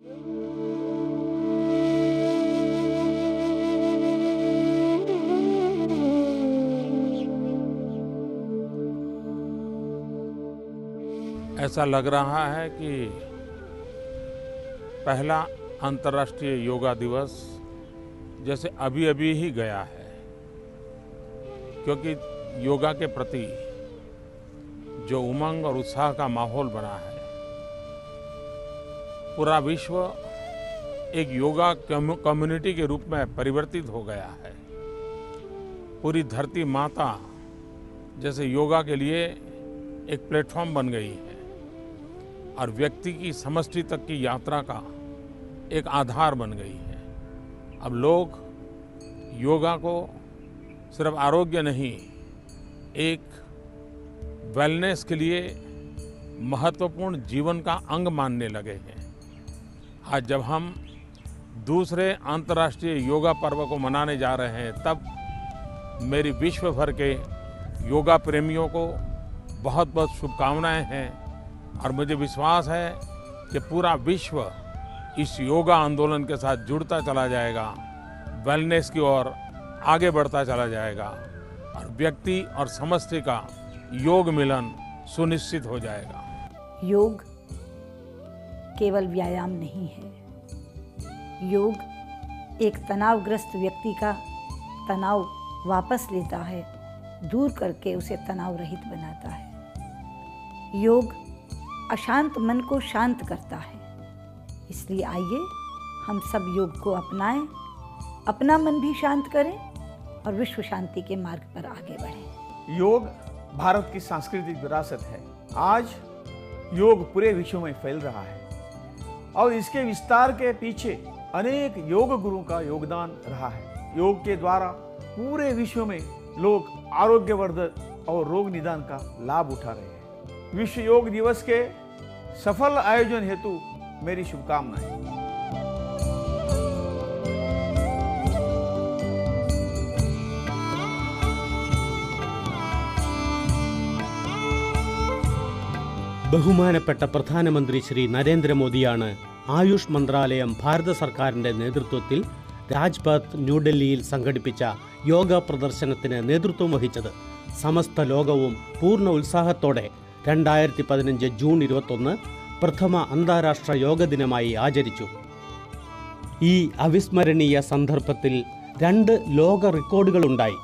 ऐसा लग रहा है कि पहला अंतर्राष्ट्रीय योगा दिवस जैसे अभी अभी ही गया है, क्योंकि योगा के प्रति जो उमंग और उत्साह का माहौल बना है, पूरा विश्व एक योगा कम्युनिटी के रूप में परिवर्तित हो गया है। पूरी धरती माता जैसे योगा के लिए एक प्लेटफॉर्म बन गई है और व्यक्ति की समष्टि तक की यात्रा का एक आधार बन गई है। अब लोग योगा को सिर्फ आरोग्य नहीं, एक वेलनेस के लिए महत्वपूर्ण जीवन का अंग मानने लगे हैं। आज जब हम दूसरे अंतर्राष्ट्रीय योगा पर्व को मनाने जा रहे हैं, तब मेरी विश्व भर के योगा प्रेमियों को बहुत बहुत शुभकामनाएं हैं और मुझे विश्वास है कि पूरा विश्व इस योगा आंदोलन के साथ जुड़ता चला जाएगा, वेलनेस की ओर आगे बढ़ता चला जाएगा और व्यक्ति और समष्टि का योग मिलन सुनिश्चित हो जाएगा। योग केवल व्यायाम नहीं है। योग एक तनावग्रस्त व्यक्ति का तनाव वापस लेता है, दूर करके उसे तनाव रहित बनाता है। योग अशांत मन को शांत करता है। इसलिए आइए हम सब योग को अपनाएं, अपना मन भी शांत करें और विश्व शांति के मार्ग पर आगे बढ़ें। योग भारत की सांस्कृतिक विरासत है। आज योग पूरे विश्व में फैल रहा है और इसके विस्तार के पीछे अनेक योग गुरुओं का योगदान रहा है। योग के द्वारा पूरे विश्व में लोग आरोग्यवर्धक और रोग निदान का लाभ उठा रहे हैं। विश्व योग दिवस के सफल आयोजन हेतु मेरी शुभकामनाएं। ബഹുമാനപ്പെട്ട പ്രധാനമന്ത്രി ശ്രീ നരേന്ദ്രമോദിയാണ് ആയുഷ് മന്ത്രാലയം ഭാരത സർക്കാരിൻ്റെ നേതൃത്വത്തിൽ രാജ്പഥ് ന്യൂഡൽഹിയിൽ സംഘടിപ്പിച്ച യോഗ പ്രദർശനത്തിന് നേതൃത്വം വഹിച്ചത്. സമസ്ത ലോകവും പൂർണ്ണ ഉത്സാഹത്തോടെ 2015 ജൂൺ 21 പ്രഥമ അന്താരാഷ്ട്ര യോഗ ദിനമായി ആചരിച്ചു. ഈ അവിസ്മരണീയ സന്ദർഭത്തിൽ 2 ലോക റെക്കോർഡുകളുണ്ടായി.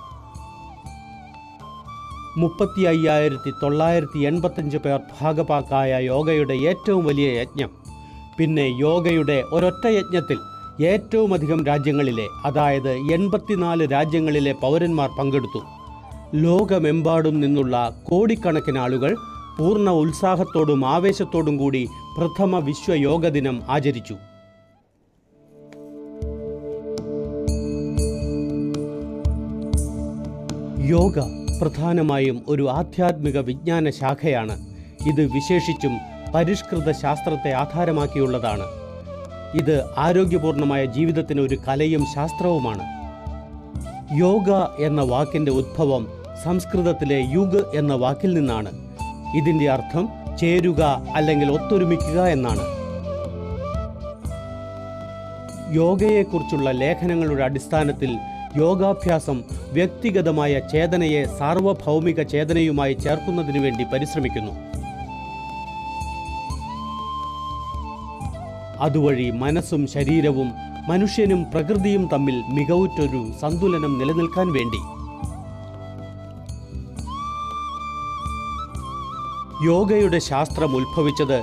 35,985 പേർ ഭാഗഭാക്കായ യോഗയുടെ ഏറ്റവും വലിയ യജ്ഞം. പിന്നെ യോഗയുടെ ഒരൊറ്റ യജ്ഞത്തിൽ ഏറ്റവുമധികം രാജ്യങ്ങളിലെ, അതായത് 84 രാജ്യങ്ങളിലെ പൗരന്മാർ പങ്കെടുത്തു. ലോകമെമ്പാടും നിന്നുള്ള കോടിക്കണക്കിന് ആളുകൾ പൂർണ്ണ ഉത്സാഹത്തോടും ആവേശത്തോടും കൂടി പ്രഥമ വിശ്വ യോഗ ദിനം ആചരിച്ചു. യോഗ പ്രധാനമായും ഒരു ആധ്യാത്മിക വിജ്ഞാന ശാഖയാണ്. ഇത് വിശേഷിച്ചും പരിഷ്കൃത ശാസ്ത്രത്തെ ആധാരമാക്കിയുള്ളതാണ്. ഇത് ആരോഗ്യപൂർണമായ ജീവിതത്തിന് ഒരു കലയും ശാസ്ത്രവുമാണ്. യോഗ എന്ന വാക്കിൻ്റെ ഉദ്ഭവം സംസ്കൃതത്തിലെ യുഗ് എന്ന വാക്കിൽ നിന്നാണ്. ഇതിൻ്റെ അർത്ഥം ചേരുക അല്ലെങ്കിൽ ഒത്തൊരുമിക്കുക എന്നാണ്. യോഗയെക്കുറിച്ചുള്ള ലേഖനങ്ങളുടെ അടിസ്ഥാനത്തിൽ യോഗാഭ്യാസം വ്യക്തിഗതമായ ചേതനയെ സാർവഭൗമിക ചേതനയുമായി ചേർക്കുന്നതിനു വേണ്ടി പരിശ്രമിക്കുന്നു. അതുവഴി മനസ്സും ശരീരവും മനുഷ്യനും പ്രകൃതിയും തമ്മിൽ മികവുറ്റൊരു സന്തുലനം നിലനിൽക്കാൻ വേണ്ടി. യോഗയുടെ ശാസ്ത്രം ഉത്ഭവിച്ചത്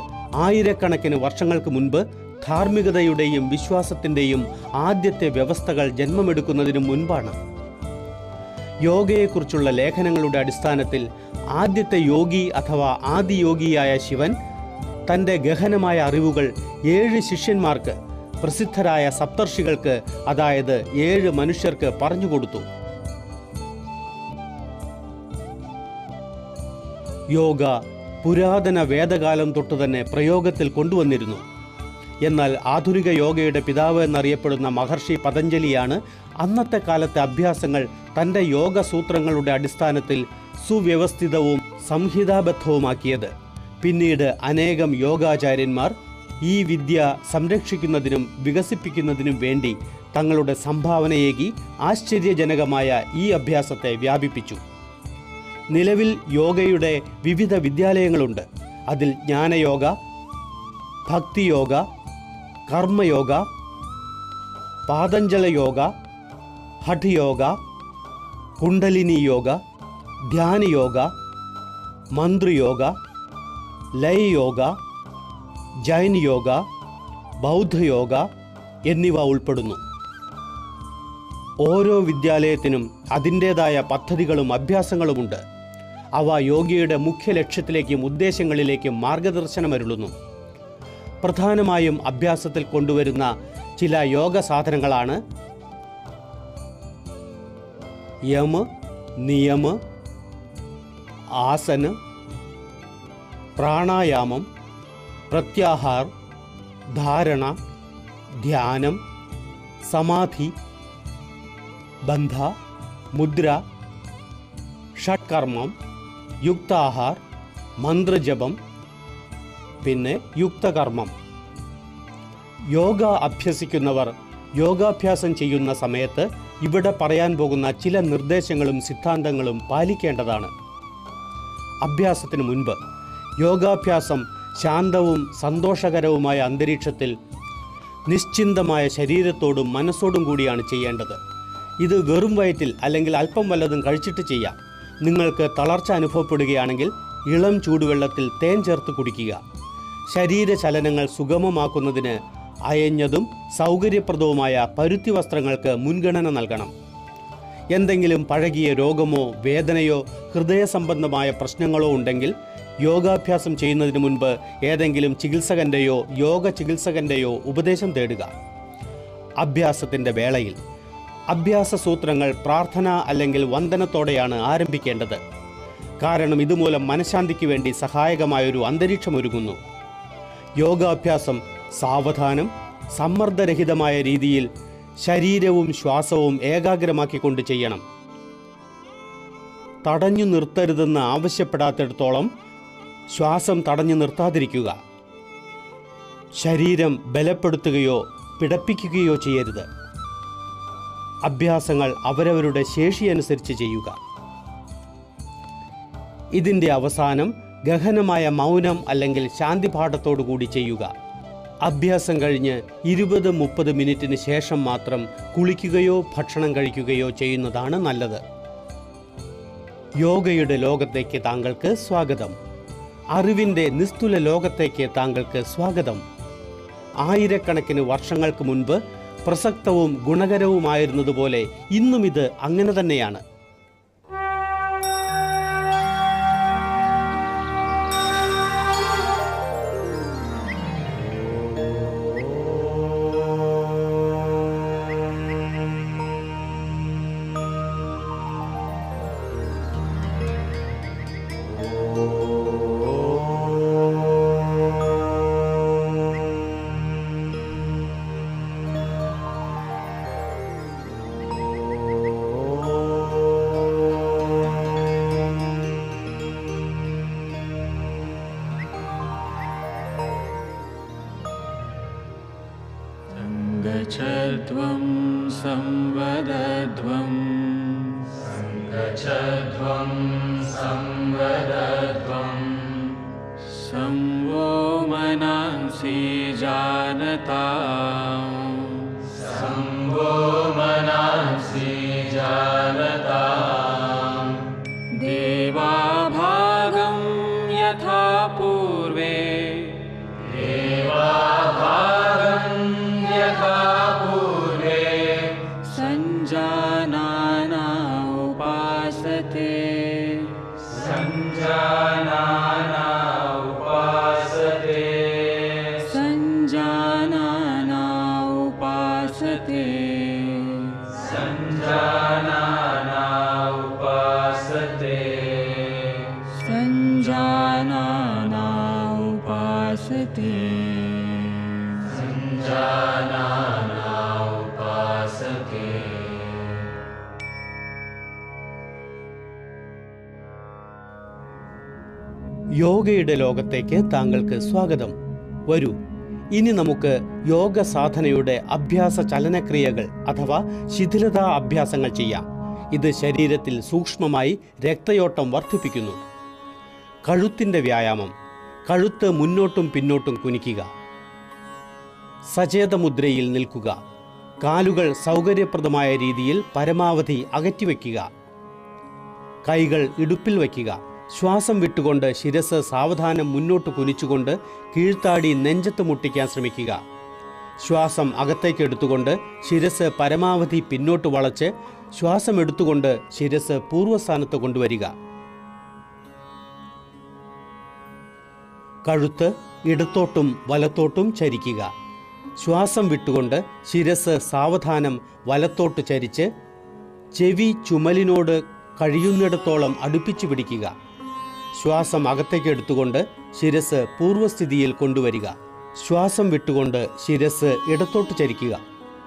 ആയിരക്കണക്കിന് വർഷങ്ങൾക്ക് മുൻപ് ധാർമ്മികതയുടെയും വിശ്വാസത്തിൻ്റെയും ആദ്യത്തെ വ്യവസ്ഥകൾ ജന്മമെടുക്കുന്നതിനു മുൻപാണ്. യോഗയെക്കുറിച്ചുള്ള ലേഖനങ്ങളുടെ അടിസ്ഥാനത്തിൽ ആദ്യത്തെ യോഗി അഥവാ ആദിയോഗിയായ ശിവൻ തൻ്റെ ഗഹനമായ അറിവുകൾ 7 ശിഷ്യന്മാർക്ക്, പ്രസിദ്ധരായ സപ്തർഷികൾക്ക്, അതായത് 7 മനുഷ്യർക്ക് പറഞ്ഞുകൊടുത്തു. യോഗ പുരാതന വേദകാലം തൊട്ടു തന്നെ പ്രയോഗത്തിൽ കൊണ്ടുവന്നിരുന്നു. എന്നാൽ ആധുനിക യോഗയുടെ പിതാവ് എന്നറിയപ്പെടുന്ന മഹർഷി പതഞ്ജലിയാണ് അന്നത്തെ കാലത്തെ അഭ്യാസങ്ങൾ തൻ്റെ യോഗസൂത്രങ്ങളുടെ അടിസ്ഥാനത്തിൽ സുവ്യവസ്ഥിതവും സംഹിതാബദ്ധവുമാക്കിയത്. പിന്നീട് അനേകം യോഗാചാര്യന്മാർ ഈ വിദ്യ സംരക്ഷിക്കുന്നതിനും വികസിപ്പിക്കുന്നതിനും വേണ്ടി തങ്ങളുടെ സംഭാവനയേകി ആശ്ചര്യജനകമായ ഈ അഭ്യാസത്തെ വ്യാപിപ്പിച്ചു. നിലവിൽ യോഗയുടെ വിവിധ വിദ്യാലയങ്ങളുണ്ട്. അതിൽ ജ്ഞാനയോഗ, ഭക്തിയോഗ, കർമ്മയോഗ, പാതഞ്ജല യോഗ, ഹഠ് യോഗ, കുണ്ടലിനി യോഗ, ധ്യാനയോഗ, മന്ത്രയോഗ, ലയ യോഗ, ജൈൻ യോഗ, ബൗദ്ധയോഗ എന്നിവ ഉൾപ്പെടുന്നു. ഓരോ വിദ്യാലയത്തിനും അതിൻ്റേതായ പദ്ധതികളും അഭ്യാസങ്ങളുമുണ്ട്. അവ യോഗയുടെ മുഖ്യ ലക്ഷ്യത്തിലേക്കും ഉദ്ദേശങ്ങളിലേക്കും മാർഗദർശനമരുളുന്നു. പ്രധാനമായും അഭ്യാസത്തിൽ കൊണ്ടുവരുന്ന ചില യോഗ സാധനങ്ങളാണ് യമ, നിയമ, ആസന, പ്രാണായാമം, പ്രത്യാഹാർ, ധാരണ, ധ്യാനം, സമാധി, ബന്ധ, മുദ്ര, ഷഡ്കർമ്മം, യുക്താഹാർ, മന്ത്രജപം, പിന്നെ യുക്തകർമ്മം. യോഗ അഭ്യസിക്കുന്നവർ യോഗാഭ്യാസം ചെയ്യുന്ന സമയത്ത് ഇവിടെ പറയാൻ പോകുന്ന ചില നിർദ്ദേശങ്ങളും സിദ്ധാന്തങ്ങളും പാലിക്കേണ്ടതാണ്. അഭ്യാസത്തിന് മുൻപ് യോഗാഭ്യാസം ശാന്തവും സന്തോഷകരവുമായ അന്തരീക്ഷത്തിൽ നിശ്ചിന്തമായ ശരീരത്തോടും മനസ്സോടും കൂടിയാണ് ചെയ്യേണ്ടത്. ഇത് വെറും വയറ്റിൽ അല്ലെങ്കിൽ അല്പം വല്ലതും കഴിച്ചിട്ട് ചെയ്യാം. നിങ്ങൾക്ക് തളർച്ച അനുഭവപ്പെടുകയാണെങ്കിൽ ഇളം ചൂടുവെള്ളത്തിൽ തേൻ ചേർത്ത് കുടിക്കുക. ശരീരചലനങ്ങൾ സുഗമമാക്കുന്നതിന് അയഞ്ഞതും സൗകര്യപ്രദവുമായ പരുത്തി വസ്ത്രങ്ങൾക്ക് മുൻഗണന നൽകണം. എന്തെങ്കിലും പഴകിയ രോഗമോ വേദനയോ ഹൃദയ സംബന്ധമായ പ്രശ്നങ്ങളോ ഉണ്ടെങ്കിൽ യോഗാഭ്യാസം ചെയ്യുന്നതിന് മുൻപ് ഏതെങ്കിലും ചികിത്സകൻ്റെയോ യോഗ ചികിത്സകൻ്റെയോ ഉപദേശം തേടുക. അഭ്യാസത്തിൻ്റെ വേളയിൽ അഭ്യാസ സൂത്രങ്ങൾ പ്രാർത്ഥന അല്ലെങ്കിൽ വന്ദനത്തോടെയാണ് ആരംഭിക്കേണ്ടത്. കാരണം ഇതുമൂലം മനഃശാന്തിക്ക് വേണ്ടി സഹായകമായൊരു അന്തരീക്ഷമൊരുങ്ങുന്നു. യോഗാഭ്യാസം സാവധാനം സമ്മർദ്ദരഹിതമായ രീതിയിൽ ശരീരവും ശ്വാസവും ഏകാഗ്രമാക്കിക്കൊണ്ട് ചെയ്യണം. തടഞ്ഞു നിർത്തരുതെന്ന് ആവശ്യപ്പെടാത്തിടത്തോളം ശ്വാസം തടഞ്ഞു നിർത്താതിരിക്കുക. ശരീരം ബലപ്പെടുത്തുകയോ പിടപ്പിക്കുകയോ ചെയ്യരുത്. അഭ്യാസങ്ങൾ അവരവരുടെ ശേഷിയനുസരിച്ച് ചെയ്യുക. ഇതിൻ്റെ അവസാനം ഗഹനമായ മൗനം അല്ലെങ്കിൽ ശാന്തിപാഠത്തോടു കൂടി ചെയ്യുക. അഭ്യാസം കഴിഞ്ഞ് 20-30 മിനിറ്റിന് ശേഷം മാത്രം കുളിക്കുകയോ ഭക്ഷണം കഴിക്കുകയോ ചെയ്യുന്നതാണ് നല്ലത്. യോഗയുടെ ലോകത്തേക്ക് താങ്കൾക്ക് സ്വാഗതം. അറിവിൻ്റെ നിസ്തുല ലോകത്തേക്ക് താങ്കൾക്ക് സ്വാഗതം. ആയിരക്കണക്കിന് വർഷങ്ങൾക്ക് മുൻപ് പ്രസക്തവും ഗുണകരവുമായിരുന്നതുപോലെ ഇന്നും ഇത് അങ്ങനെ തന്നെയാണ്. संगच्छध्वं संवदध्वं संगच्छध्वं संवदध्वं संवो मनांसि जानतां संवो मनांसि जानतां देवाभागं यथा पूर्वे संजानाना उपासते संजानाना उपासते संजानाना उपासते संजानाना उपासते संजानाना उपासते संजानाना उपासते. യോഗയുടെ ലോകത്തേക്ക് താങ്കൾക്ക് സ്വാഗതം. വരൂ, ഇനി നമുക്ക് യോഗ സാധനയുടെ അഭ്യാസ ചലനക്രിയകൾ അഥവാ ശിഥിലതാ അഭ്യാസങ്ങൾ ചെയ്യാം. ഇത് ശരീരത്തിൽ സൂക്ഷ്മമായി രക്തയോട്ടം വർദ്ധിപ്പിക്കുന്നു. കഴുത്തിൻ്റെ വ്യായാമം. കഴുത്ത് മുന്നോട്ടും പിന്നോട്ടും കുനിക്കുക. സചേത മുദ്രയിൽ നിൽക്കുക. കാലുകൾ സൗകര്യപ്രദമായ രീതിയിൽ പരമാവധി അകറ്റിവെക്കുക. കൈകൾ ഇടുപ്പിൽ വയ്ക്കുക. ശ്വാസം വിട്ടുകൊണ്ട് ശിരസ് സാവധാനം മുന്നോട്ട് കുനിച്ചുകൊണ്ട് കീഴ്ത്താടി നെഞ്ചത്ത് മുട്ടിക്കാൻ ശ്രമിക്കുക. ശ്വാസം അകത്തേക്ക് എടുത്തുകൊണ്ട് ശിരസ് പരമാവധി പിന്നോട്ട് വളച്ച് ശ്വാസം എടുത്തുകൊണ്ട് ശിരസ് പൂർവ്വസ്ഥാനത്ത് കൊണ്ടുവരിക. കഴുത്ത് ഇടത്തോട്ടും വലത്തോട്ടും ചരിക്കുക. ശ്വാസം വിട്ടുകൊണ്ട് ശിരസ് സാവധാനം വലത്തോട്ട് ചരിച്ച് ചെവി ചുമലിനോട് കഴിയുന്നിടത്തോളം അടുപ്പിച്ചു പിടിക്കുക. ശ്വാസം അകത്തേക്ക് എടുത്തുകൊണ്ട് ശിരസ് പൂർവ്വസ്ഥിതിയിൽ കൊണ്ടുവരിക. ശ്വാസം വിട്ടുകൊണ്ട് ശിരസ് ഇടത്തോട്ട് ചരിക്കുക.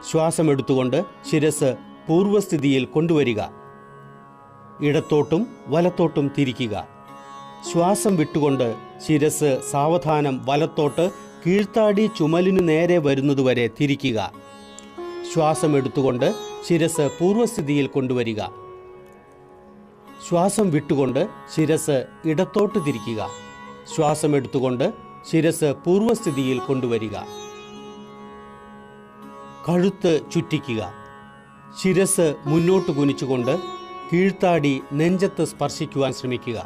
ശ്വാസം എടുത്തുകൊണ്ട് ശിരസ് പൂർവ്വസ്ഥിതിയിൽ കൊണ്ടുവരിക. ഇടത്തോട്ടും വലത്തോട്ടും തിരിക്കുക. ശ്വാസം വിട്ടുകൊണ്ട് ശിരസ് സാവധാനം വലത്തോട്ട് കീഴ്ത്താടി ചുമലിനു നേരെ വരുന്നതുവരെ തിരിക്കുക. ശ്വാസം എടുത്തുകൊണ്ട് ശിരസ് പൂർവ്വസ്ഥിതിയിൽ കൊണ്ടുവരിക. ശ്വാസം വിട്ടുകൊണ്ട് ശിരസ് ഇടത്തോട്ട് തിരിക്കുക. ശ്വാസം എടുത്തുകൊണ്ട് ശിരസ് പൂർവ്വസ്ഥിതിയിൽ കൊണ്ടുവരിക. കഴുത്ത് ചുറ്റിക്കുക. ശിരസ് മുന്നോട്ട് കുനിച്ചുകൊണ്ട് കീഴ്ത്താടി നെഞ്ചത്ത് സ്പർശിക്കുവാൻ ശ്രമിക്കുക.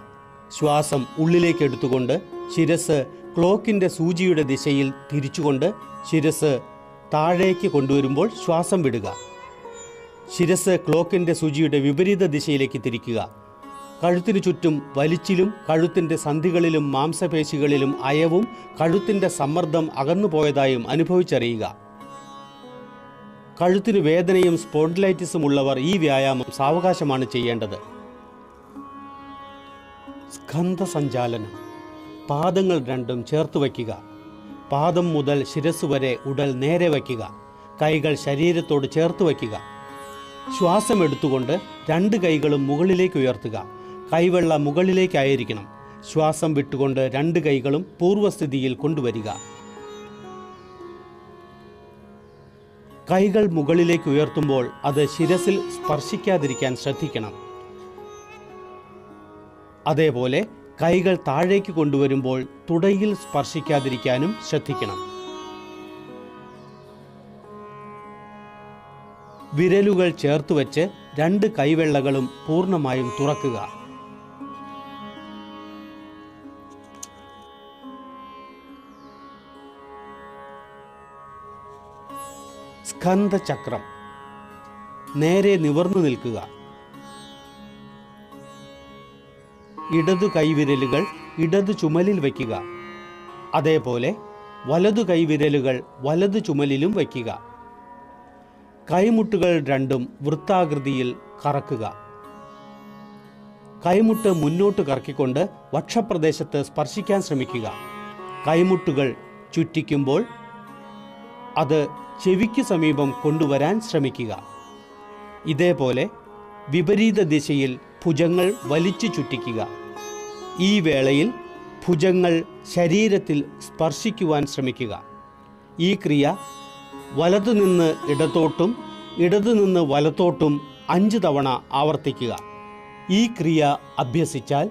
ശ്വാസം ഉള്ളിലേക്ക് എടുത്തുകൊണ്ട് ശിരസ് ക്ലോക്കിൻ്റെ സൂചിയുടെ ദിശയിൽ തിരിച്ചുകൊണ്ട് ശിരസ് താഴേക്ക് കൊണ്ടുവരുമ്പോൾ ശ്വാസം വിടുക. ശിരസ് ക്ലോക്കിൻ്റെ സൂചിയുടെ വിപരീത ദിശയിലേക്ക് തിരിക്കുക. കഴുത്തിനു ചുറ്റും വലിച്ചിലും കഴുത്തിൻ്റെ സന്ധികളിലും മാംസപേശികളിലും അയവും കഴുത്തിൻ്റെ സമ്മർദ്ദം അകന്നുപോയതായും അനുഭവിച്ചറിയുക. കഴുത്തിനു വേദനയും സ്പോണ്ടിലൈറ്റിസും ഉള്ളവർ ഈ വ്യായാമം സാവകാശമാണ് ചെയ്യേണ്ടത്. സ്കന്ധസഞ്ചാലനം. പാദങ്ങൾ രണ്ടും ചേർത്ത് വയ്ക്കുക. പാദം മുതൽ ശിരസ് വരെ ഉടൽ നേരെ വയ്ക്കുക. കൈകൾ ശരീരത്തോട് ചേർത്ത് വയ്ക്കുക. ശ്വാസം എടുത്തുകൊണ്ട് രണ്ട് കൈകളും മുകളിലേക്ക് ഉയർത്തുക. കൈവെള്ള മുകളിലേക്കായിരിക്കണം. ശ്വാസം വിട്ടുകൊണ്ട് രണ്ട് കൈകളും പൂർവ്വസ്ഥിതിയിൽ കൊണ്ടുവരിക. കൈകൾ മുകളിലേക്ക് ഉയർത്തുമ്പോൾ അത് ശിരസിൽ സ്പർശിക്കാതിരിക്കാൻ ശ്രദ്ധിക്കണം. അതേപോലെ കൈകൾ താഴേക്ക് കൊണ്ടുവരുമ്പോൾ തുടയിൽ സ്പർശിക്കാതിരിക്കാനും ശ്രദ്ധിക്കണം. വിരലുകൾ ചേർത്ത് വെച്ച് രണ്ട് കൈവെള്ളകളും പൂർണ്ണമായും തുറക്കുക. സ്കന്ധചക്രം. നേരെ നിവർന്നു നിൽക്കുക. ഇടതു കൈവിരലുകൾ ഇടതു ചുമലിൽ വയ്ക്കുക. അതേപോലെ വലതു കൈവിരലുകൾ വലതു ചുമലിലും വയ്ക്കുക. കൈമുട്ടുകൾ രണ്ടും വൃത്താകൃതിയിൽ കറക്കുക. കൈമുട്ട് മുന്നോട്ട് കറക്കിക്കൊണ്ട് വക്ഷപ്രദേശത്ത് സ്പർശിക്കാൻ ശ്രമിക്കുക. കൈമുട്ടുകൾ ചുറ്റിക്കുമ്പോൾ അത് ചെവിക്ക് സമീപം കൊണ്ടുവരാൻ ശ്രമിക്കുക. ഇതേപോലെ വിപരീത ദിശയിൽ ഭുജങ്ങൾ വലിച്ചു ചുറ്റിക്കുക. ഈ വേളയിൽ ഭുജങ്ങൾ ശരീരത്തിൽ സ്പർശിക്കുവാൻ ശ്രമിക്കുക. ഈ ക്രിയ വലതുനിന്ന് ഇടത്തോട്ടും ഇടതുനിന്ന് വലത്തോട്ടും 5 തവണ ആവർത്തിക്കുക. ഈ ക്രിയ അഭ്യസിച്ചാൽ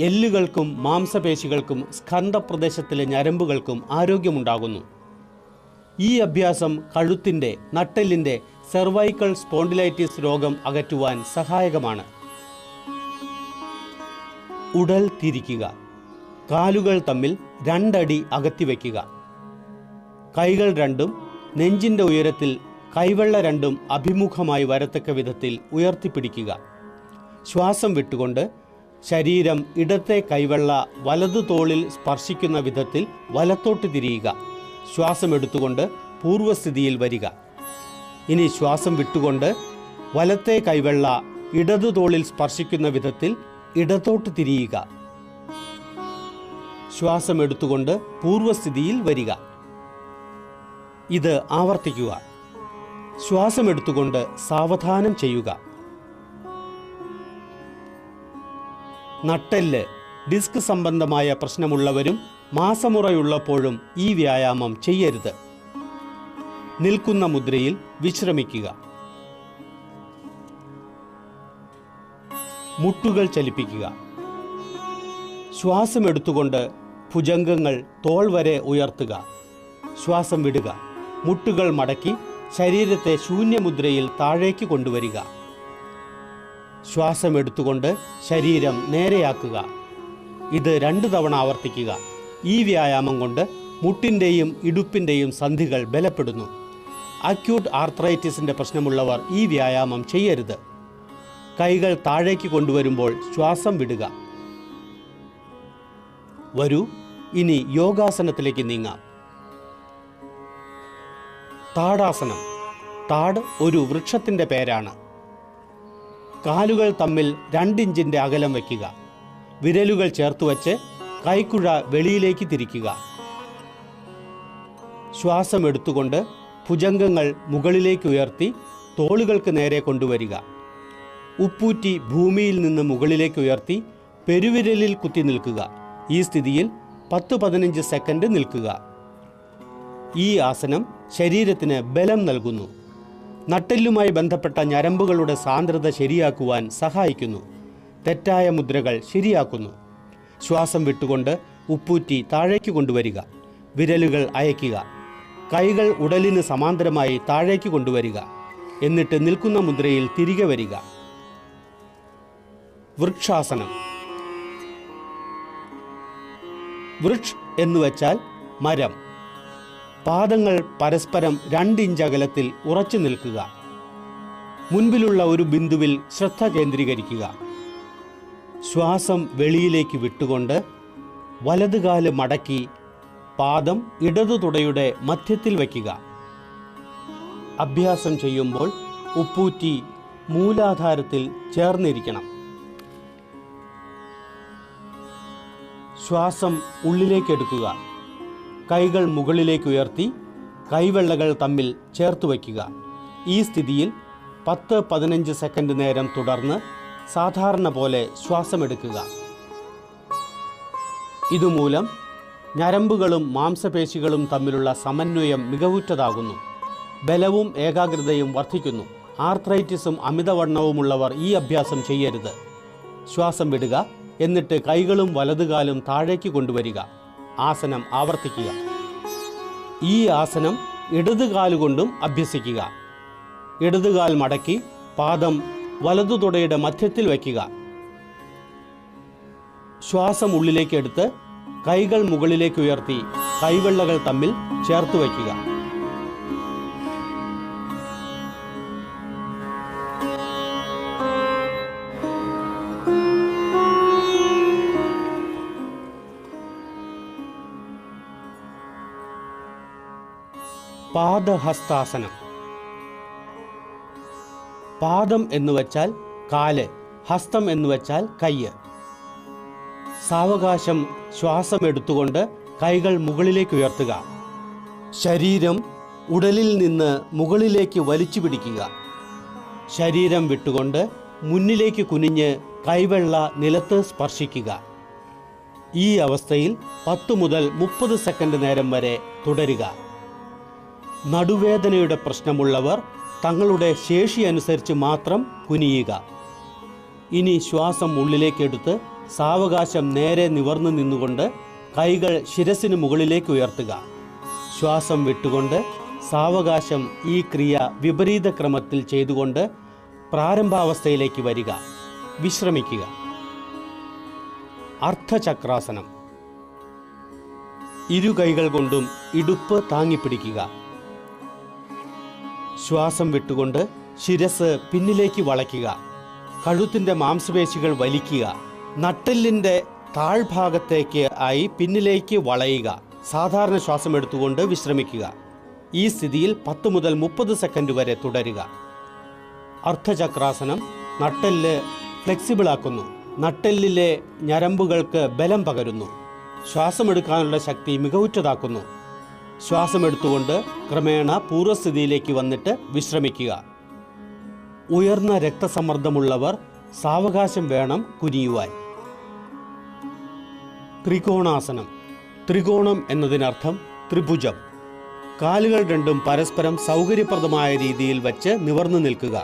എല്ലുകൾക്കും മാംസപേശികൾക്കും സ്കന്ധപ്രദേശത്തിലെ ഞരമ്പുകൾക്കും ആരോഗ്യമുണ്ടാകുന്നു. ഈ അഭ്യാസം കഴുത്തിൻ്റെ നട്ടെല്ലിൻ്റെ സെർവൈക്കൽ സ്പോണ്ടിലൈറ്റിസ് രോഗം അകറ്റുവാൻ സഹായകമാണ്. ഉടൽ തിരിക്കുക. കാലുകൾ തമ്മിൽ 2 അടി അകത്തി വയ്ക്കുക. കൈകൾ രണ്ടും നെഞ്ചിൻ്റെ ഉയരത്തിൽ കൈവെള്ള രണ്ടും അഭിമുഖമായി വരത്തക്ക വിധത്തിൽ ഉയർത്തിപ്പിടിക്കുക. ശ്വാസം വിട്ടുകൊണ്ട് ശരീരം ഇടത്തെ കൈവെള്ള വലതു തോളിൽ സ്പർശിക്കുന്ന വിധത്തിൽ വലത്തോട്ട് തിരിയുക. ശ്വാസം എടുത്തുകൊണ്ട് പൂർവ്വസ്ഥിതിയിൽ വരിക. ഇനി ശ്വാസം വിട്ടുകൊണ്ട് വലത്തെ കൈവെള്ള ഇടതു തോളിൽ സ്പർശിക്കുന്ന വിധത്തിൽ ഇടത്തോട്ട് തിരിയുക. ശ്വാസം എടുത്തുകൊണ്ട് പൂർവ്വസ്ഥിതിയിൽ വരിക. ഇത് ആവർത്തിക്കുക. ശ്വാസം എടുത്തുകൊണ്ട് സാവധാനം ചെയ്യുക. നട്ടെല്ല്, ഡിസ്ക് സംബന്ധമായ പ്രശ്നമുള്ളവരും മാസമുറയുള്ളപ്പോഴും ഈ വ്യായാമം ചെയ്യരുത്. നിൽക്കുന്ന മുദ്രയിൽ വിശ്രമിക്കുക. മുട്ടുകൾ ചലിപ്പിക്കുക. ശ്വാസം എടുത്തുകൊണ്ട് ഭുജംഗങ്ങൾ തോൾ വരെ ഉയർത്തുക. ശ്വാസം വിടുക. മുട്ടുകൾ മടക്കി ശരീരത്തെ ശൂന്യമുദ്രയിൽ താഴേക്ക് കൊണ്ടുവരിക. ശ്വാസം എടുത്തുകൊണ്ട് ശരീരം നേരെയാക്കുക. ഇത് 2 തവണ ആവർത്തിക്കുക. ഈ വ്യായാമം കൊണ്ട് മുട്ടിൻ്റെയും ഇടുപ്പിൻ്റെയും സന്ധികൾ ബലപ്പെടുന്നു. അക്യൂട്ട് ആർത്രൈറ്റിസിൻ്റെ പ്രശ്നമുള്ളവർ ഈ വ്യായാമം ചെയ്യരുത്. കൈകൾ താഴേക്ക് കൊണ്ടുവരുമ്പോൾ ശ്വാസം വിടുക. വരൂ, ഇനി യോഗാസനത്തിലേക്ക് നീങ്ങാം. താടാസനം. താട് ഒരു വൃക്ഷത്തിൻ്റെ പേരാണ്. കാലുകൾ തമ്മിൽ 2 ഇഞ്ചിൻ്റെ അകലം വയ്ക്കുക. വിരലുകൾ ചേർത്ത് വച്ച് കൈക്കുഴ വെളിയിലേക്ക് തിരിക്കുക. ശ്വാസം എടുത്തുകൊണ്ട് ഭുജംഗങ്ങൾ മുകളിലേക്ക് ഉയർത്തി തോളുകൾക്ക് നേരെ കൊണ്ടുവരിക. ഉപ്പൂറ്റി ഭൂമിയിൽ നിന്ന് മുകളിലേക്ക് ഉയർത്തി പെരുവിരലിൽ കുത്തി നിൽക്കുക. ഈ സ്ഥിതിയിൽ 10-15 സെക്കൻഡ് നിൽക്കുക. ഈ ആസനം ശരീരത്തിന് ബലം നൽകുന്നു. നട്ടെല്ലുമായി ബന്ധപ്പെട്ട ഞരമ്പുകളുടെ സാന്ദ്രത ശരിയാക്കുവാൻ സഹായിക്കുന്നു. തെറ്റായ മുദ്രകൾ ശരിയാക്കുന്നു. ശ്വാസം വിട്ടുകൊണ്ട് ഉപ്പൂറ്റി താഴേക്ക് കൊണ്ടുവരിക. വിരലുകൾ അയയ്ക്കുക. കൈകൾ ഉടലിന് സമാന്തരമായി താഴേക്ക് കൊണ്ടുവരിക. എന്നിട്ട് നിൽക്കുന്ന മുദ്രയിൽ തിരികെ വരിക. വൃക്ഷാസനം. വൃക്ഷ് എന്നുവെച്ചാൽ മരം. പാദങ്ങൾ പരസ്പരം 2 ഇഞ്ച് അകലത്തിൽ ഉറച്ചു നിൽക്കുക. മുൻപിലുള്ള ഒരു ബിന്ദുവിൽ ശ്രദ്ധ കേന്ദ്രീകരിക്കുക. ശ്വാസം വെളിയിലേക്ക് വിട്ടുകൊണ്ട് വലതുകാല് മടക്കി പാദം ഇടതു തുടയുടെ മധ്യത്തിൽ വയ്ക്കുക. അഭ്യാസം ചെയ്യുമ്പോൾ ഉപ്പൂറ്റി മൂലാധാരത്തിൽ ചേർന്നിരിക്കണം. ശ്വാസം ഉള്ളിലേക്കെടുക്കുക. കൈകൾ മുകളിലേക്ക് ഉയർത്തി കൈവെള്ളകൾ തമ്മിൽ ചേർത്ത് വയ്ക്കുക. ഈ സ്ഥിതിയിൽ 10-15 സെക്കൻഡ് നേരം തുടർന്ന് സാധാരണ പോലെ ശ്വാസമെടുക്കുക. ഇതുമൂലം ഞരമ്പുകളും മാംസപേശികളും തമ്മിലുള്ള സമന്വയം മികവുറ്റതാകുന്നു. ബലവും ഏകാഗ്രതയും വർദ്ധിക്കുന്നു. ആർത്രൈറ്റിസും അമിതവണ്ണവുമുള്ളവർ ഈ അഭ്യാസം ചെയ്യരുത്. ശ്വാസം വിടുക. എന്നിട്ട് കൈകളും വലതുകാലും താഴേക്ക് കൊണ്ടുവരിക. ആസനം ആവർത്തിക്കുക. ഈ ആസനം ഇടതുകാലുകൊണ്ടും അഭ്യസിക്കുക. ഇടതുകാൽ മടക്കി പാദം വലതു തുടയുടെ മധ്യത്തിൽ വയ്ക്കുക. ശ്വാസം ഉള്ളിലേക്ക് എടുത്ത് കൈകൾ മുകളിലേക്ക് ഉയർത്തി കൈവെള്ളകൾ തമ്മിൽ ചേർത്ത് വയ്ക്കുക. പാദഹസ്താസനം. പാദം എന്നുവെച്ചാൽ കാല്, ഹസ്തം എന്നുവെച്ചാൽ കയ്യ്. സാവകാശം ശ്വാസം എടുത്തുകൊണ്ട് കൈകൾ മുകളിലേക്ക് ഉയർത്തുക. ശരീരം ഉടലിൽ നിന്ന് മുകളിലേക്ക് വലിച്ചു പിടിക്കുക. ശരീരം വിട്ടുകൊണ്ട് മുന്നിലേക്ക് കുനിഞ്ഞ് കൈവെള്ള നിലത്ത് സ്പർശിക്കുക. ഈ അവസ്ഥയിൽ 10 മുതൽ 30 സെക്കൻഡ് നേരം വരെ തുടരുക. നടുവേദനയുടെ പ്രശ്നമുള്ളവർ തങ്ങളുടെ ശേഷി അനുസരിച്ച് മാത്രം കുനിയുക. ഇനി ശ്വാസം ഉള്ളിലേക്കെടുത്ത് സാവകാശം നേരെ നിവർന്നു നിന്നുകൊണ്ട് കൈകൾ ശിരസിന് മുകളിലേക്ക് ഉയർത്തുക. ശ്വാസം വിട്ടുകൊണ്ട് സാവകാശം ഈ ക്രിയ വിപരീത ക്രമത്തിൽ ചെയ്തുകൊണ്ട് പ്രാരംഭാവസ്ഥയിലേക്ക് വരിക. വിശ്രമിക്കുക. അർദ്ധചക്രാസനം. ഇരു കൈകൾ കൊണ്ടും ഇടുപ്പ് താങ്ങിപ്പിടിക്കുക. ശ്വാസം വിട്ടുകൊണ്ട് ശിരസ് പിന്നിലേക്ക് വളയ്ക്കുക. കഴുത്തിൻ്റെ മാംസപേശികൾ വലിക്കുക. നട്ടെല്ലിൻ്റെ താഴ്ഭാഗത്തേക്ക് ആയി പിന്നിലേക്ക് വളയുക. സാധാരണ ശ്വാസം എടുത്തുകൊണ്ട് വിശ്രമിക്കുക. ഈ സ്ഥിതിയിൽ 10 മുതൽ 30 സെക്കൻഡ് വരെ തുടരുക. അർദ്ധചക്രാസനം നട്ടെല്ല് ഫ്ലെക്സിബിളാക്കുന്നു. നട്ടെല്ലിലെ ഞരമ്പുകൾക്ക് ബലം പകരുന്നു. ശ്വാസമെടുക്കാനുള്ള ശക്തി മികവുറ്റതാക്കുന്നു. ശ്വാസമെടുത്തുകൊണ്ട് ക്രമേണ പൂർവ്വസ്ഥിതിയിലേക്ക് വന്നിട്ട് വിശ്രമിക്കുക. ഉയർന്ന രക്തസമ്മർദ്ദമുള്ളവർ സാവകാശം വേണം കുനിയുവാൻ. ത്രികോണാസനം. ത്രികോണം എന്നതിനർത്ഥം ത്രിഭുജം. കാലുകൾ രണ്ടും പരസ്പരം സൗകര്യപ്രദമായ രീതിയിൽ വച്ച് നിവർന്നു നിൽക്കുക.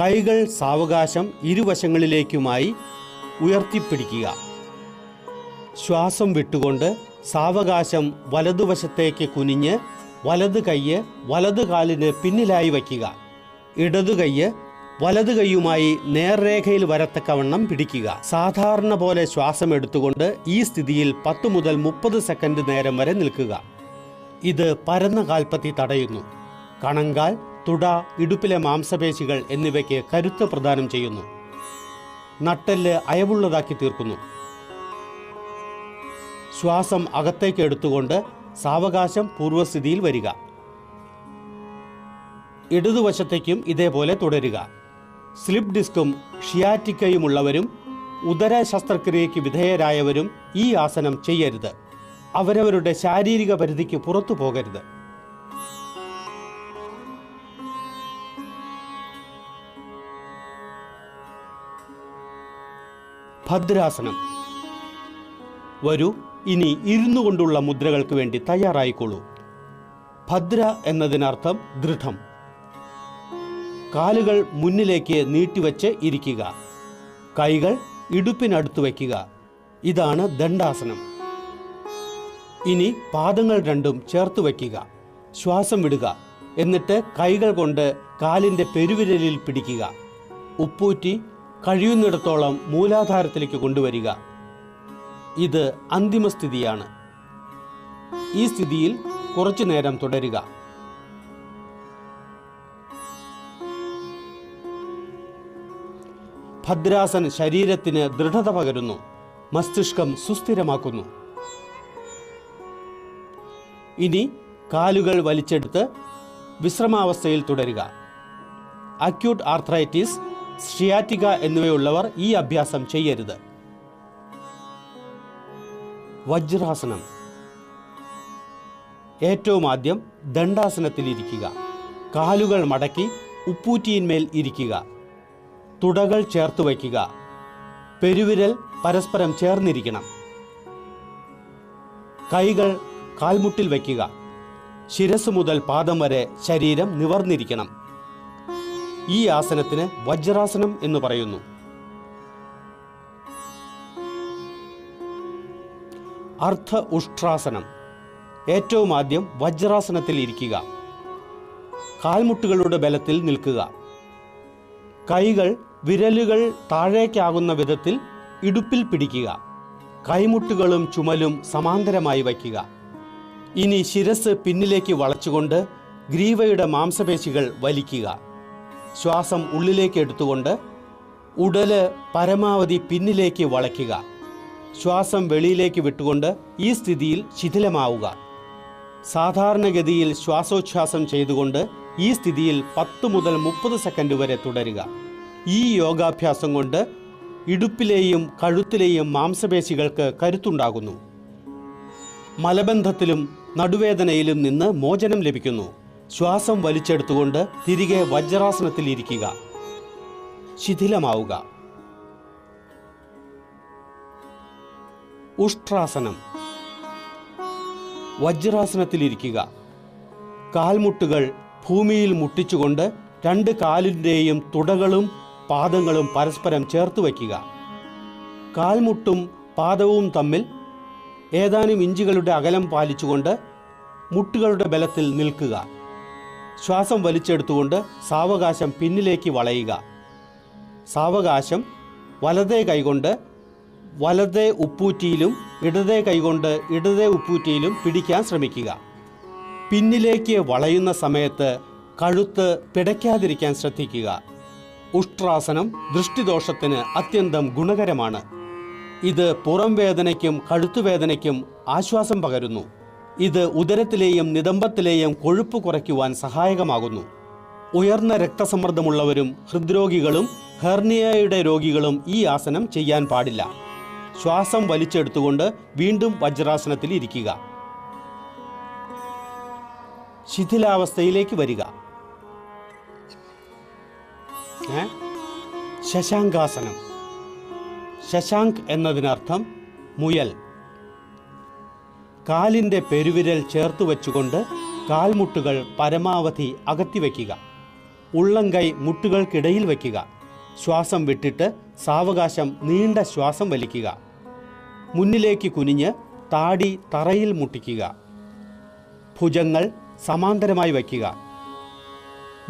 കൈകൾ സാവകാശം ഇരുവശങ്ങളിലേക്കുമായി ഉയർത്തിപ്പിടിക്കുക. ശ്വാസം വിട്ടുകൊണ്ട് സാവകാശം വലതുവശത്തേക്ക് കുനിഞ്ഞ് വലത് കൈയ്യ് വലത് കാലിന് പിന്നിലായി വയ്ക്കുക. ഇടതു കൈയ്യ് വലത് കൈയുമായി നേർരേഖയിൽ വരത്തക്കവണ്ണം പിടിക്കുക. സാധാരണ പോലെ ശ്വാസം എടുത്തുകൊണ്ട് ഈ സ്ഥിതിയിൽ 10 മുതൽ 30 സെക്കൻഡ് നേരം വരെ നിൽക്കുക. ഇത് പരന്ന കാൽപ്പത്തി തടയുന്നു. കണങ്കാൽ, തുട, ഇടുപ്പിലെ മാംസപേശികൾ എന്നിവയ്ക്ക് കരുത്ത് പ്രദാനം ചെയ്യുന്നു. നട്ടെല്ല് അയവുള്ളതാക്കി തീർക്കുന്നു. ശ്വാസം അകത്തേക്ക് എടുത്തുകൊണ്ട് സാവകാശം പൂർവ്വസ്ഥിതിയിൽ വരിക. ഇടതുവശത്തേക്കും ഇതേപോലെ തുടരുക. സ്ലിപ്പ് ഡിസ്കും ഷിയാറ്റിക്കയുമുള്ളവരും ഉദര ശസ്ത്രക്രിയയ്ക്ക് വിധേയരായവരും ഈ ആസനം ചെയ്യരുത്. അവരവരുടെ ശാരീരിക പരിധിക്ക് പുറത്തു പോകരുത്. ഭദ്രാസനം. വരൂ, ഇനി ഇരുന്നു കൊണ്ടുള്ള മുദ്രകൾക്ക് വേണ്ടി തയ്യാറായിക്കോളൂ. ഭദ്ര എന്നതിനർത്ഥം ദൃഢം. കാലുകൾ മുന്നിലേക്ക് നീട്ടിവെച്ച് ഇരിക്കുക. കൈകൾ ഇടുപ്പിനടുത്ത് വയ്ക്കുക. ഇതാണ് ദണ്ഡാസനം. ഇനി പാദങ്ങൾ രണ്ടും ചേർത്ത് വയ്ക്കുക. ശ്വാസം വിടുക. എന്നിട്ട് കൈകൾ കൊണ്ട് കാലിൻ്റെ പെരുവിരലിൽ പിടിക്കുക. ഉപ്പൂറ്റി കഴിയുന്നിടത്തോളം മൂലാധാരത്തിലേക്ക് കൊണ്ടുവരിക. ഇത് അന്തിമസ്ഥിതിയാണ്. ഈ സ്ഥിതിയിൽ കുറച്ചു നേരം തുടരുക. ഭദ്രാസൻ ശരീരത്തിന് ദൃഢത പകരുന്നു. മസ്തിഷ്കം സുസ്ഥിരമാക്കുന്നു. ഇനി കാലുകൾ വലിച്ചെടുത്ത് വിശ്രമാവസ്ഥയിൽ തുടരുക. അക്യൂട്ട് ആർത്രൈറ്റിസ്, ഷിയാറ്റിക എന്നിവയുള്ളവർ ഈ അഭ്യാസം ചെയ്യരുത്. വജ്രാസനം. ഏറ്റവും ആദ്യം ദണ്ഡാസനത്തിലിരിക്കുക. കാലുകൾ മടക്കി ഉപ്പൂറ്റിയിന്മേൽ ഇരിക്കുക. തുടകൾ ചേർത്ത് വയ്ക്കുക. പെരുവിരൽ പരസ്പരം ചേർന്നിരിക്കണം. കൈകൾ കാൽമുട്ടിൽ വയ്ക്കുക. ശിരസ് മുതൽ പാദം വരെ ശരീരം നിവർന്നിരിക്കണം. ഈ ആസനത്തിന് വജ്രാസനം എന്ന് പറയുന്നു. അർദ്ധ ഉഷ്ട്രാസനം. ഏറ്റവും ആദ്യം വജ്രാസനത്തിൽ ഇരിക്കുക. കാൽമുട്ടുകളുടെ ബലത്തിൽ നിൽക്കുക. കൈകൾ വിരലുകൾ താഴേക്കാകുന്ന വിധത്തിൽ ഇടുപ്പിൽ പിടിക്കുക. കൈമുട്ടുകളും ചുമലും സമാന്തരമായി വയ്ക്കുക. ഇനി ശിരസ് പിന്നിലേക്ക് വളച്ചുകൊണ്ട് ഗ്രീവയുടെ മാംസപേശികൾ വലിക്കുക. ശ്വാസം ഉള്ളിലേക്ക് എടുത്തുകൊണ്ട് ഉടല് പരമാവധി പിന്നിലേക്ക് വളയ്ക്കുക. ശ്വാസം വെളിയിലേക്ക് വിട്ടുകൊണ്ട് ഈ സ്ഥിതിയിൽ ശിഥിലമാവുക. സാധാരണഗതിയിൽ ശ്വാസോച്ഛ്വാസം ചെയ്തുകൊണ്ട് ഈ സ്ഥിതിയിൽ 10 മുതൽ 30 സെക്കൻഡ് വരെ തുടരുക. ഈ യോഗാഭ്യാസം കൊണ്ട് ഇടുപ്പിലെയും കഴുത്തിലെയും മാംസപേശികൾക്ക് കരുത്തുണ്ടാകുന്നു. മലബന്ധത്തിലും നടുവേദനയിലും നിന്ന് മോചനം ലഭിക്കുന്നു. ശ്വാസം വലിച്ചെടുത്തുകൊണ്ട് തിരികെ വജ്രാസനത്തിൽ ഇരിക്കുക. ശിഥിലമാവുക. ഉഷ്ട്രാസനം. വജ്രാസനത്തിലിരിക്കുക. കാൽമുട്ടുകൾ ഭൂമിയിൽ മുട്ടിച്ചുകൊണ്ട് 2 കാലിൻ്റെയും തുടകളും പാദങ്ങളും പരസ്പരം ചേർത്ത് വയ്ക്കുക. കാൽമുട്ടും പാദവും തമ്മിൽ ഏതാനും ഇഞ്ചുകളുടെ അകലം പാലിച്ചുകൊണ്ട് മുട്ടുകളുടെ ബലത്തിൽ നിൽക്കുക. ശ്വാസം വലിച്ചെടുത്തുകൊണ്ട് സാവകാശം പിന്നിലേക്ക് വളയുക. സാവകാശം വലതേ കൈകൊണ്ട് വലതേ ഉപ്പൂറ്റിയിലും ഇടതേ കൈകൊണ്ട് ഇടതേ ഉപ്പൂറ്റിയിലും പിടിക്കാൻ ശ്രമിക്കുക. പിന്നിലേക്ക് വളയുന്ന സമയത്ത് കഴുത്ത് പിടയ്ക്കാതിരിക്കാൻ ശ്രദ്ധിക്കുക. ഉഷ്ട്രാസനം ദൃഷ്ടിദോഷത്തിന് അത്യന്തം ഗുണകരമാണ്. ഇത് പുറം വേദനയ്ക്കും കഴുത്തുവേദനയ്ക്കും ആശ്വാസം പകരുന്നു. ഇത് ഉദരത്തിലെയും നിതംബത്തിലെയും കൊഴുപ്പ് കുറയ്ക്കുവാൻ സഹായകമാകുന്നു. ഉയർന്ന രക്തസമ്മർദ്ദമുള്ളവരും ഹൃദ്രോഗികളും ഹെർണിയയുടെ രോഗികളും ഈ ആസനം ചെയ്യാൻ പാടില്ല. ശ്വാസം വലിച്ചെടുത്തുകൊണ്ട് വീണ്ടും വജ്രാസനത്തിൽ ഇരിക്കുക. ശിഥിലാവസ്ഥയിലേക്ക് വരിക. ശശാങ്കാസനം. ശശാങ്ക് എന്നതിനർത്ഥം മുയൽ. കാലിൻ്റെ പെരുവിരൽ ചേർത്ത് വച്ചുകൊണ്ട് കാൽമുട്ടുകൾ പരമാവധി അകത്തി വയ്ക്കുക. ഉള്ളംകൈ മുട്ടുകൾക്കിടയിൽ വയ്ക്കുക. ശ്വാസം വിട്ടിട്ട് സാവകാശം നീണ്ട ശ്വാസം വലിക്കുക. മുന്നിലേക്ക് കുനിഞ്ഞ് താടി തറയിൽ മുട്ടിക്കുക. ഭുജങ്ങൾ സമാന്തരമായി വയ്ക്കുക.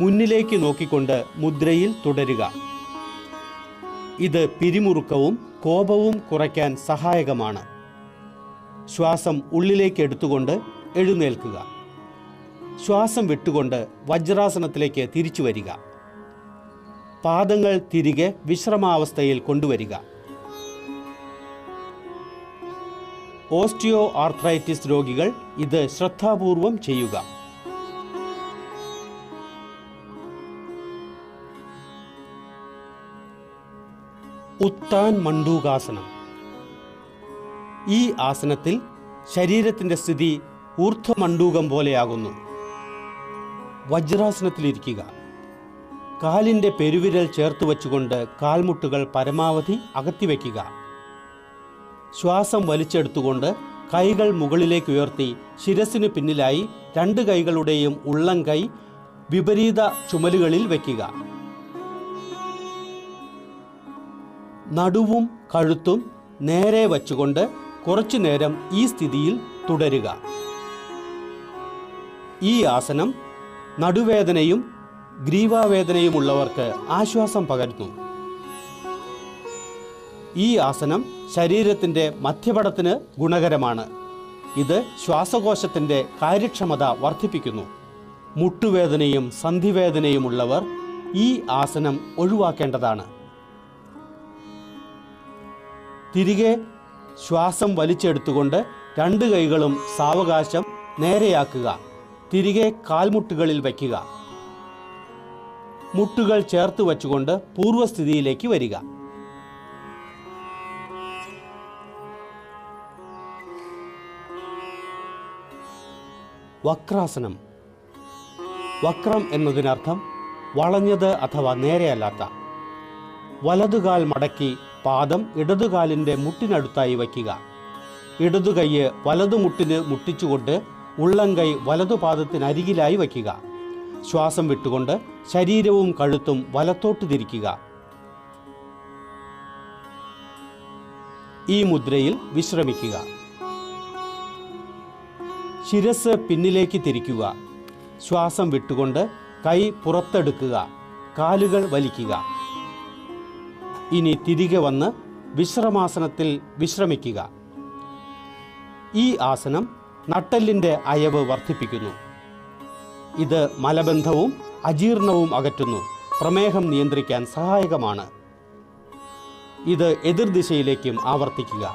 മുന്നിലേക്ക് നോക്കിക്കൊണ്ട് മുദ്രയിൽ തുടരുക. ഇത് പിരിമുറുക്കവും കോപവും കുറയ്ക്കാൻ സഹായകമാണ്. ശ്വാസം ഉള്ളിലേക്ക് എടുത്തുകൊണ്ട് എഴുന്നേൽക്കുക. ശ്വാസം വിട്ടുകൊണ്ട് വജ്രാസനത്തിലേക്ക് തിരിച്ചു വരിക. പാദങ്ങൾ തിരികെ വിശ്രമാവസ്ഥയിൽ കൊണ്ടുവരിക. ഓസ്റ്റിയോ ആർത്രൈറ്റിസ് രോഗികൾ ഇത് ശ്രദ്ധാപൂർവം ചെയ്യുക. ഉത്താൻ മണ്ഡൂകാസനം. ഈ ആസനത്തിൽ ശരീരത്തിൻ്റെ സ്ഥിതി ഊർധ്വമണ്ഡൂകം പോലെയാകുന്നു. വജ്രാസനത്തിലിരിക്കുക. കാലിൻ്റെ പെരുവിരൽ ചേർത്ത് വച്ചുകൊണ്ട് കാൽമുട്ടുകൾ പരമാവധി അകത്തിവെക്കുക. ശ്വാസം വലിച്ചെടുത്തുകൊണ്ട് കൈകൾ മുകളിലേക്ക് ഉയർത്തി ശിരസിന് പിന്നിലായി 2 കൈകളുടെയും ഉള്ളം കൈ വിപരീത ചുമലുകളിൽ വയ്ക്കുക. നടുവും കഴുത്തും നേരെ വച്ചുകൊണ്ട് കുറച്ചു നേരം ഈ സ്ഥിതിയിൽ തുടരുക. ഈ ആസനം നടുവേദനയും ഗ്രീവാവേദനയുമുള്ളവർക്ക് ആശ്വാസം പകരുന്നു. ഈ ആസനം ശരീരത്തിൻ്റെ മധ്യപടത്തിന് ഗുണകരമാണ്. ഇത് ശ്വാസകോശത്തിൻ്റെ കാര്യക്ഷമത വർദ്ധിപ്പിക്കുന്നു. മുട്ടുവേദനയും സന്ധിവേദനയുമുള്ളവർ ഈ ആസനം ഒഴിവാക്കേണ്ടതാണ്. തിരികെ ശ്വാസം വലിച്ചെടുത്തുകൊണ്ട് 2 കൈകളും സാവകാശം നേരെയാക്കുക. തിരികെ കാൽമുട്ടുകളിൽ വയ്ക്കുക. മുട്ടുകൾ ചേർത്ത് വച്ചുകൊണ്ട് പൂർവ്വസ്ഥിതിയിലേക്ക് വരിക. വക്രാസനം. വക്രം എന്നതിനർത്ഥം വളഞ്ഞത് അഥവാ നേരെയല്ലാത്ത. വലതുകാൽ മടക്കി പാദം ഇടതുകാലിൻ്റെ മുട്ടിനടുത്തായി വയ്ക്കുക. ഇടതുകൈയ്യ് വലതുമുട്ടിന് മുട്ടിച്ചുകൊണ്ട് ഉള്ളംകൈ വലതുപാദത്തിനരികിലായി വയ്ക്കുക. ശ്വാസം വിട്ടുകൊണ്ട് ശരീരവും കഴുത്തും വലത്തോട്ട് തിരിക്കുക. ഈ മുദ്രയിൽ വിശ്രമിക്കുക. ശിരസ് പിന്നിലേക്ക് തിരിക്കുക. ശ്വാസം വിട്ടുകൊണ്ട് കൈ പുറത്തെടുക്കുക. കാലുകൾ വലിക്കുക. ഇനി തിരികെ വന്ന് വിശ്രമാസനത്തിൽ വിശ്രമിക്കുക. ഈ ആസനം നട്ടെല്ലിൻ്റെ അയവ് വർദ്ധിപ്പിക്കുന്നു. ഇത് മലബന്ധവും അജീർണവും അകറ്റുന്നു. പ്രമേഹം നിയന്ത്രിക്കാൻ സഹായകമാണ്. ഇത് എതിർദിശയിലേക്കും ആവർത്തിക്കുക.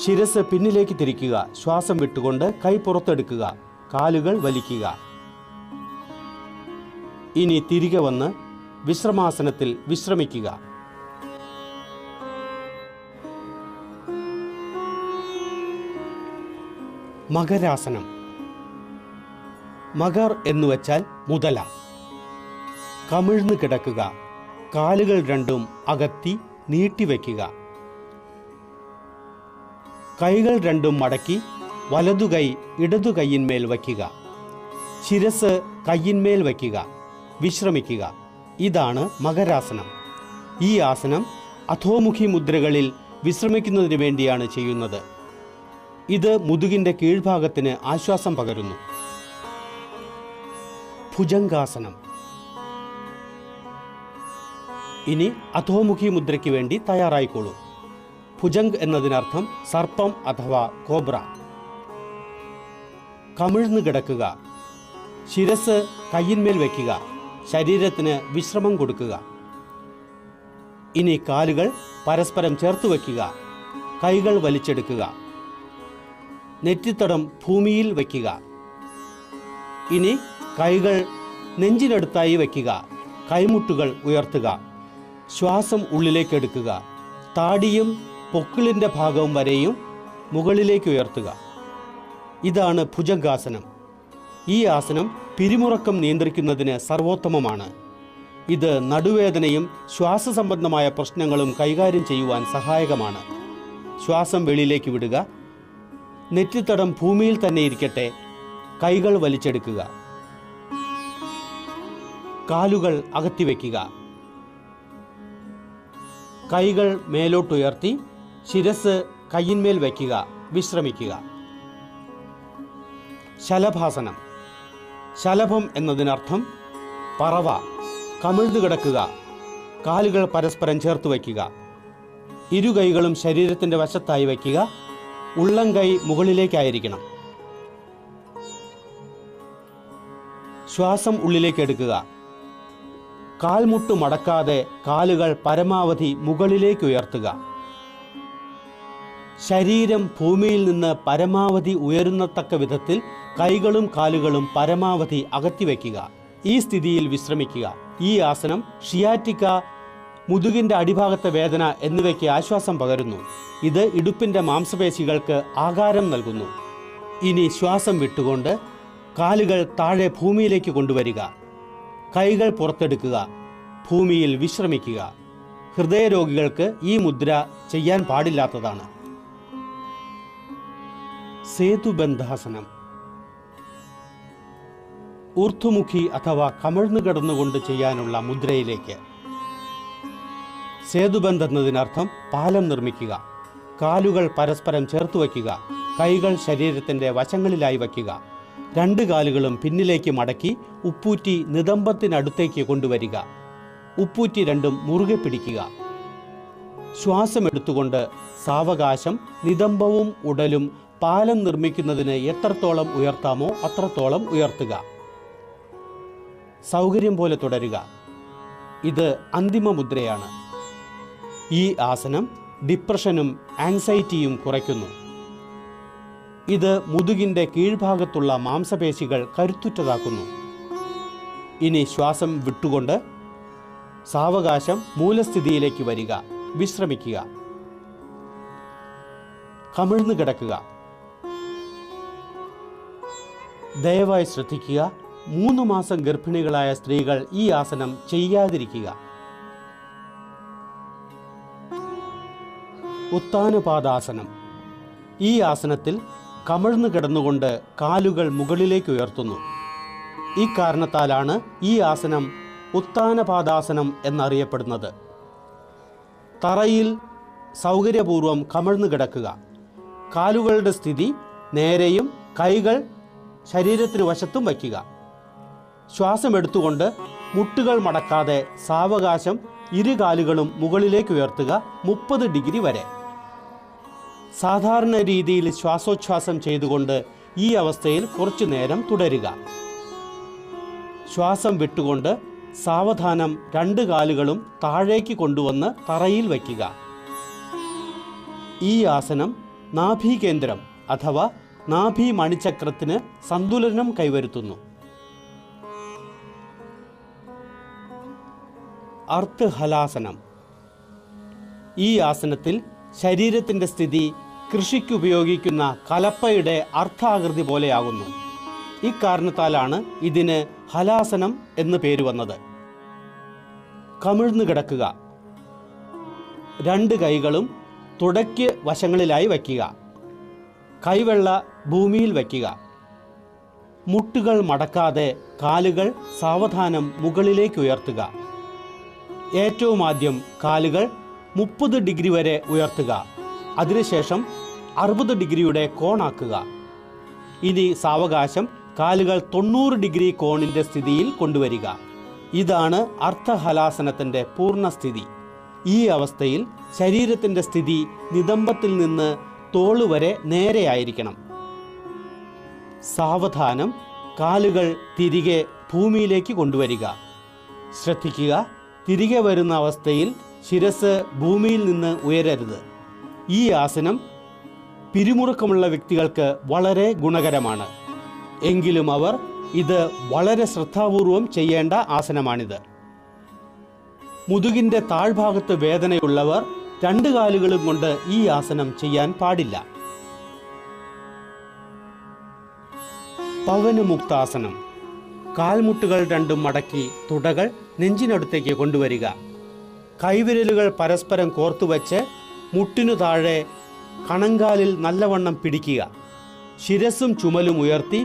ശിരസ് പിന്നിലേക്ക് തിരിക്കുക. ശ്വാസം വിട്ടുകൊണ്ട് കൈ പുറത്തെടുക്കുക. കാലുകൾ വലിക്കുക. ഇനി തിരികെ വന്ന് വിശ്രമാസനത്തിൽ വിശ്രമിക്കുക. മകരാസനം. മകർ എന്നുവെച്ചാൽ മുതല. കമിഴ്ന്ന് കിടക്കുക. കാലുകൾ രണ്ടും അകത്തി നീട്ടിവെക്കുക. കൈകൾ രണ്ടും മടക്കി വലതുകൈ ഇടതുകൈയിന്മേൽ വയ്ക്കുക. ശിരസ് കൈയിന്മേൽ വയ്ക്കുക. വിശ്രമിക്കുക. ഇതാണ് മകരാസനം. ഈ ആസനം അധോമുഖി മുദ്രകളിൽ വിശ്രമിക്കുന്നതിന് വേണ്ടിയാണ് ചെയ്യുന്നത്. ഇത് മുതുകിൻ്റെ കീഴ്ഭാഗത്തിന് ആശ്വാസം പകരുന്നു. ഭുജംഗാസനം. ഇനി അധോമുഖി മുദ്രയ്ക്ക് വേണ്ടി തയ്യാറായിക്കോളൂ. ഭുജംഗ് എന്നതിനർത്ഥം സർപ്പം അഥവാ കോബ്ര. കമിഴ്ന്ന് കിടക്കുക. ശിരസ് കയ്യിന്മേൽ വയ്ക്കുക. ശരീരത്തിന് വിശ്രമം കൊടുക്കുക. ഇനി കാലുകൾ പരസ്പരം ചേർത്ത് വയ്ക്കുക. കൈകൾ വലിച്ചെടുക്കുക. നെറ്റിത്തടം ഭൂമിയിൽ വയ്ക്കുക. ഇനി കൈകൾ നെഞ്ചിനടുത്തായി വയ്ക്കുക. കൈമുട്ടുകൾ ഉയർത്തുക. ശ്വാസം ഉള്ളിലേക്ക് എടുക്കുക. താടിയും പൊക്കിളിൻ്റെ ഭാഗം വരെയും മുകളിലേക്ക് ഉയർത്തുക. ഇതാണ് ഭുജംഗാസനം. ഈ ആസനം പിരിമുറക്കം നിയന്ത്രിക്കുന്നതിന് സർവോത്തമമാണ്. ഇത് നടുവേദനയും ശ്വാസസംബന്ധമായ പ്രശ്നങ്ങളും കൈകാര്യം ചെയ്യുവാൻ സഹായകമാണ്. ശ്വാസം വെളിയിലേക്ക് വിടുക. നെറ്റിത്തടം ഭൂമിയിൽ തന്നെ ഇരിക്കട്ടെ. കൈകൾ വലിച്ചെടുക്കുക. കാലുകൾ അകത്തിവെക്കുക. കൈകൾ മേലോട്ടുയർത്തി ശിരസ് കയ്യിന്മേൽ വയ്ക്കുക. വിശ്രമിക്കുക. ശലഭാസനം. ശലഭം എന്നതിനർത്ഥം പറവ. കമിഴ്ന്നു കിടക്കുക. കാലുകൾ പരസ്പരം ചേർത്ത് വയ്ക്കുക. ഇരു കൈകളും ശരീരത്തിൻ്റെ വശത്തായി വയ്ക്കുക. ഉള്ളം കൈ മുകളിലേക്കായിരിക്കണം. ശ്വാസം ഉള്ളിലേക്ക് എടുക്കുക. കാൽമുട്ട് മടക്കാതെ കാലുകൾ പരമാവധി മുകളിലേക്ക് ഉയർത്തുക. ശരീരം ഭൂമിയിൽ നിന്ന് പരമാവധി ഉയരുന്നത്തക്ക വിധത്തിൽ കൈകളും കാലുകളും പരമാവധി അകത്തിവെക്കുക. ഈ സ്ഥിതിയിൽ വിശ്രമിക്കുക. ഈ ആസനം ഷിയാറ്റിക്ക, മുതുകിൻ്റെ അടിഭാഗത്തെ വേദന എന്നിവയ്ക്ക് ആശ്വാസം പകരുന്നു. ഇത് ഇടുപ്പിൻ്റെ മാംസപേശികൾക്ക് ആകാരം നൽകുന്നു. ഇനി ശ്വാസം വിട്ടുകൊണ്ട് കാലുകൾ താഴെ ഭൂമിയിലേക്ക് കൊണ്ടുവരിക. കൈകൾ പുറത്തെടുക്കുക. ഭൂമിയിൽ വിശ്രമിക്കുക. ഹൃദയരോഗികൾക്ക് ഈ മുദ്ര ചെയ്യാൻ പാടില്ലാത്തതാണ്. സേതുബന്ധാസനം. ഊർധ്വമുഖി അഥവാ കമിഴ്ന്നു കിടന്നുകൊണ്ട് ചെയ്യാനുള്ള മുദ്രയിലേക്ക്. സേതുബന്ധ് എന്നതിനർത്ഥം പാലം നിർമ്മിക്കുക. കാലുകൾ പരസ്പരം ചേർത്ത് വയ്ക്കുക. കൈകൾ ശരീരത്തിൻ്റെ വശങ്ങളിലായി വയ്ക്കുക. രണ്ട് കാലുകളും പിന്നിലേക്ക് മടക്കി ഉപ്പൂറ്റി നിതംബത്തിനടുത്തേക്ക് കൊണ്ടുവരിക. ഉപ്പൂറ്റി രണ്ടും മുറുകെ പിടിക്കുക. ശ്വാസമെടുത്തുകൊണ്ട് സാവകാശം നിതംബവും ഉടലും പാലം നിർമ്മിക്കുന്നതിന് എത്രത്തോളം ഉയർത്താമോ അത്രത്തോളം ഉയർത്തുക. സൗകര്യം പോലെ തുടരുക. ഇത് അന്തിമ മുദ്രയാണ്. ഈ ആസനം ഡിപ്രഷനും ആങ്സൈറ്റിയും കുറയ്ക്കുന്നു. ഇത് മുതുകിൻ്റെ കീഴ്ഭാഗത്തുള്ള മാംസപേശികൾ കരുത്തുറ്റതാക്കുന്നു. ഇനി ശ്വാസം വിട്ടുകൊണ്ട് സാവകാശം മൂലസ്ഥിതിയിലേക്ക് വരിക. വിശ്രമിക്കുക. കമിഴ്ന്നു കിടക്കുക. ദയവായി ശ്രദ്ധിക്കുക, 3 മാസം ഗർഭിണികളായ സ്ത്രീകൾ ഈ ആസനം ചെയ്യാതിരിക്കുക. ഉത്താനപാദാസനം. ഈ ആസനത്തിൽ കമിഴ്ന്നു കിടന്നുകൊണ്ട് കാലുകൾ മുകളിലേക്ക് ഉയർത്തുന്നു. ഈ കാരണത്താലാണ് ഈ ആസനം ഉത്താനപാദാസനം എന്നറിയപ്പെടുന്നത്. തറയിൽ സൗകര്യപൂർവം കമിഴ്ന്നു കിടക്കുക. കാലുകളുടെ സ്ഥിതി നേരെയും കൈകൾ ശരീരത്തിന് വശത്തും വയ്ക്കുക. ശ്വാസമെടുത്തുകൊണ്ട് മുട്ടുകൾ മടക്കാതെ സാവകാശം ഇരു കാലുകളും മുകളിലേക്ക് ഉയർത്തുക. 30 ഡിഗ്രി വരെ. സാധാരണ രീതിയിൽ ശ്വാസോച്ഛ്വാസം ചെയ്തുകൊണ്ട് ഈ അവസ്ഥയിൽ കുറച്ചു നേരം തുടരുക. ശ്വാസം വിട്ടുകൊണ്ട് സാവധാനം 2 കാലുകളും താഴേക്ക് കൊണ്ടുവന്ന് തറയിൽ വയ്ക്കുക. ഈ ആസനം നാഭീകേന്ദ്രം അഥവാ നാഭി മണിചക്രത്തിന് സന്തുലനം കൈവരുത്തുന്നു. അർദ്ധഹലാസനം. ഈ ആസനത്തിൽ ശരീരത്തിൻ്റെ സ്ഥിതി കൃഷിക്കുപയോഗിക്കുന്ന കലപ്പയുടെ അർദ്ധാകൃതി പോലെയാകുന്നു. ഇക്കാരണത്താലാണ് ഇതിന് ഹലാസനം എന്ന് പേര് വന്നത്. കമിഴ്ന്നു കിടക്കുക. 2 കൈകളും തുടയ്ക്ക് വശങ്ങളിലായി വയ്ക്കുക. കൈവെള്ള ഭൂമിയിൽ വയ്ക്കുക. മുട്ടുകൾ മടക്കാതെ കാലുകൾ സാവധാനം മുകളിലേക്ക് ഉയർത്തുക. ഏറ്റവും ആദ്യം കാലുകൾ 30 ഡിഗ്രി വരെ ഉയർത്തുക. അതിനുശേഷം 60 ഡിഗ്രിയുടെ കോണാക്കുക. ഇനി സാവകാശം കാലുകൾ 90 ഡിഗ്രി കോണിൻ്റെ സ്ഥിതിയിൽ കൊണ്ടുവരിക. ഇതാണ് അർദ്ധഹലാസനത്തിൻ്റെ പൂർണ്ണസ്ഥിതി. ഈ അവസ്ഥയിൽ ശരീരത്തിൻ്റെ സ്ഥിതി നിതംബത്തിൽ നിന്ന് തോളുവരെ നേരെയായിരിക്കണം. സാവധാനം കാലുകൾ തിരികെ ഭൂമിയിലേക്ക് കൊണ്ടുവരിക. ശ്രദ്ധിക്കുക, തിരികെ വരുന്ന അവസ്ഥയിൽ ശിരസ് ഭൂമിയിൽ നിന്ന് ഉയരരുത്. ഈ ആസനം പിരിമുറുക്കമുള്ള വ്യക്തികൾക്ക് വളരെ ഗുണകരമാണ്. എങ്കിലും അവർ ഇത് വളരെ ശ്രദ്ധാപൂർവം ചെയ്യേണ്ട ആസനമാണിത്. മുതുകിൻ്റെ താഴ്ഭാഗത്ത് വേദനയുള്ളവർ രണ്ട് കാലുകളും കൊണ്ട് ഈ ആസനം ചെയ്യാൻ പാടില്ല. പവനമുക്താസനം. കാൽമുട്ടുകൾ രണ്ടും മടക്കി തുടകൾ നെഞ്ചിനടുത്തേക്ക് കൊണ്ടുവരിക. കൈവിരലുകൾ പരസ്പരം കോർത്തുവച്ച് മുട്ടിനു താഴെ കണങ്കാലിൽ നല്ലവണ്ണം പിടിക്കുക. ശിരസ്സും ചുമലും ഉയർത്തി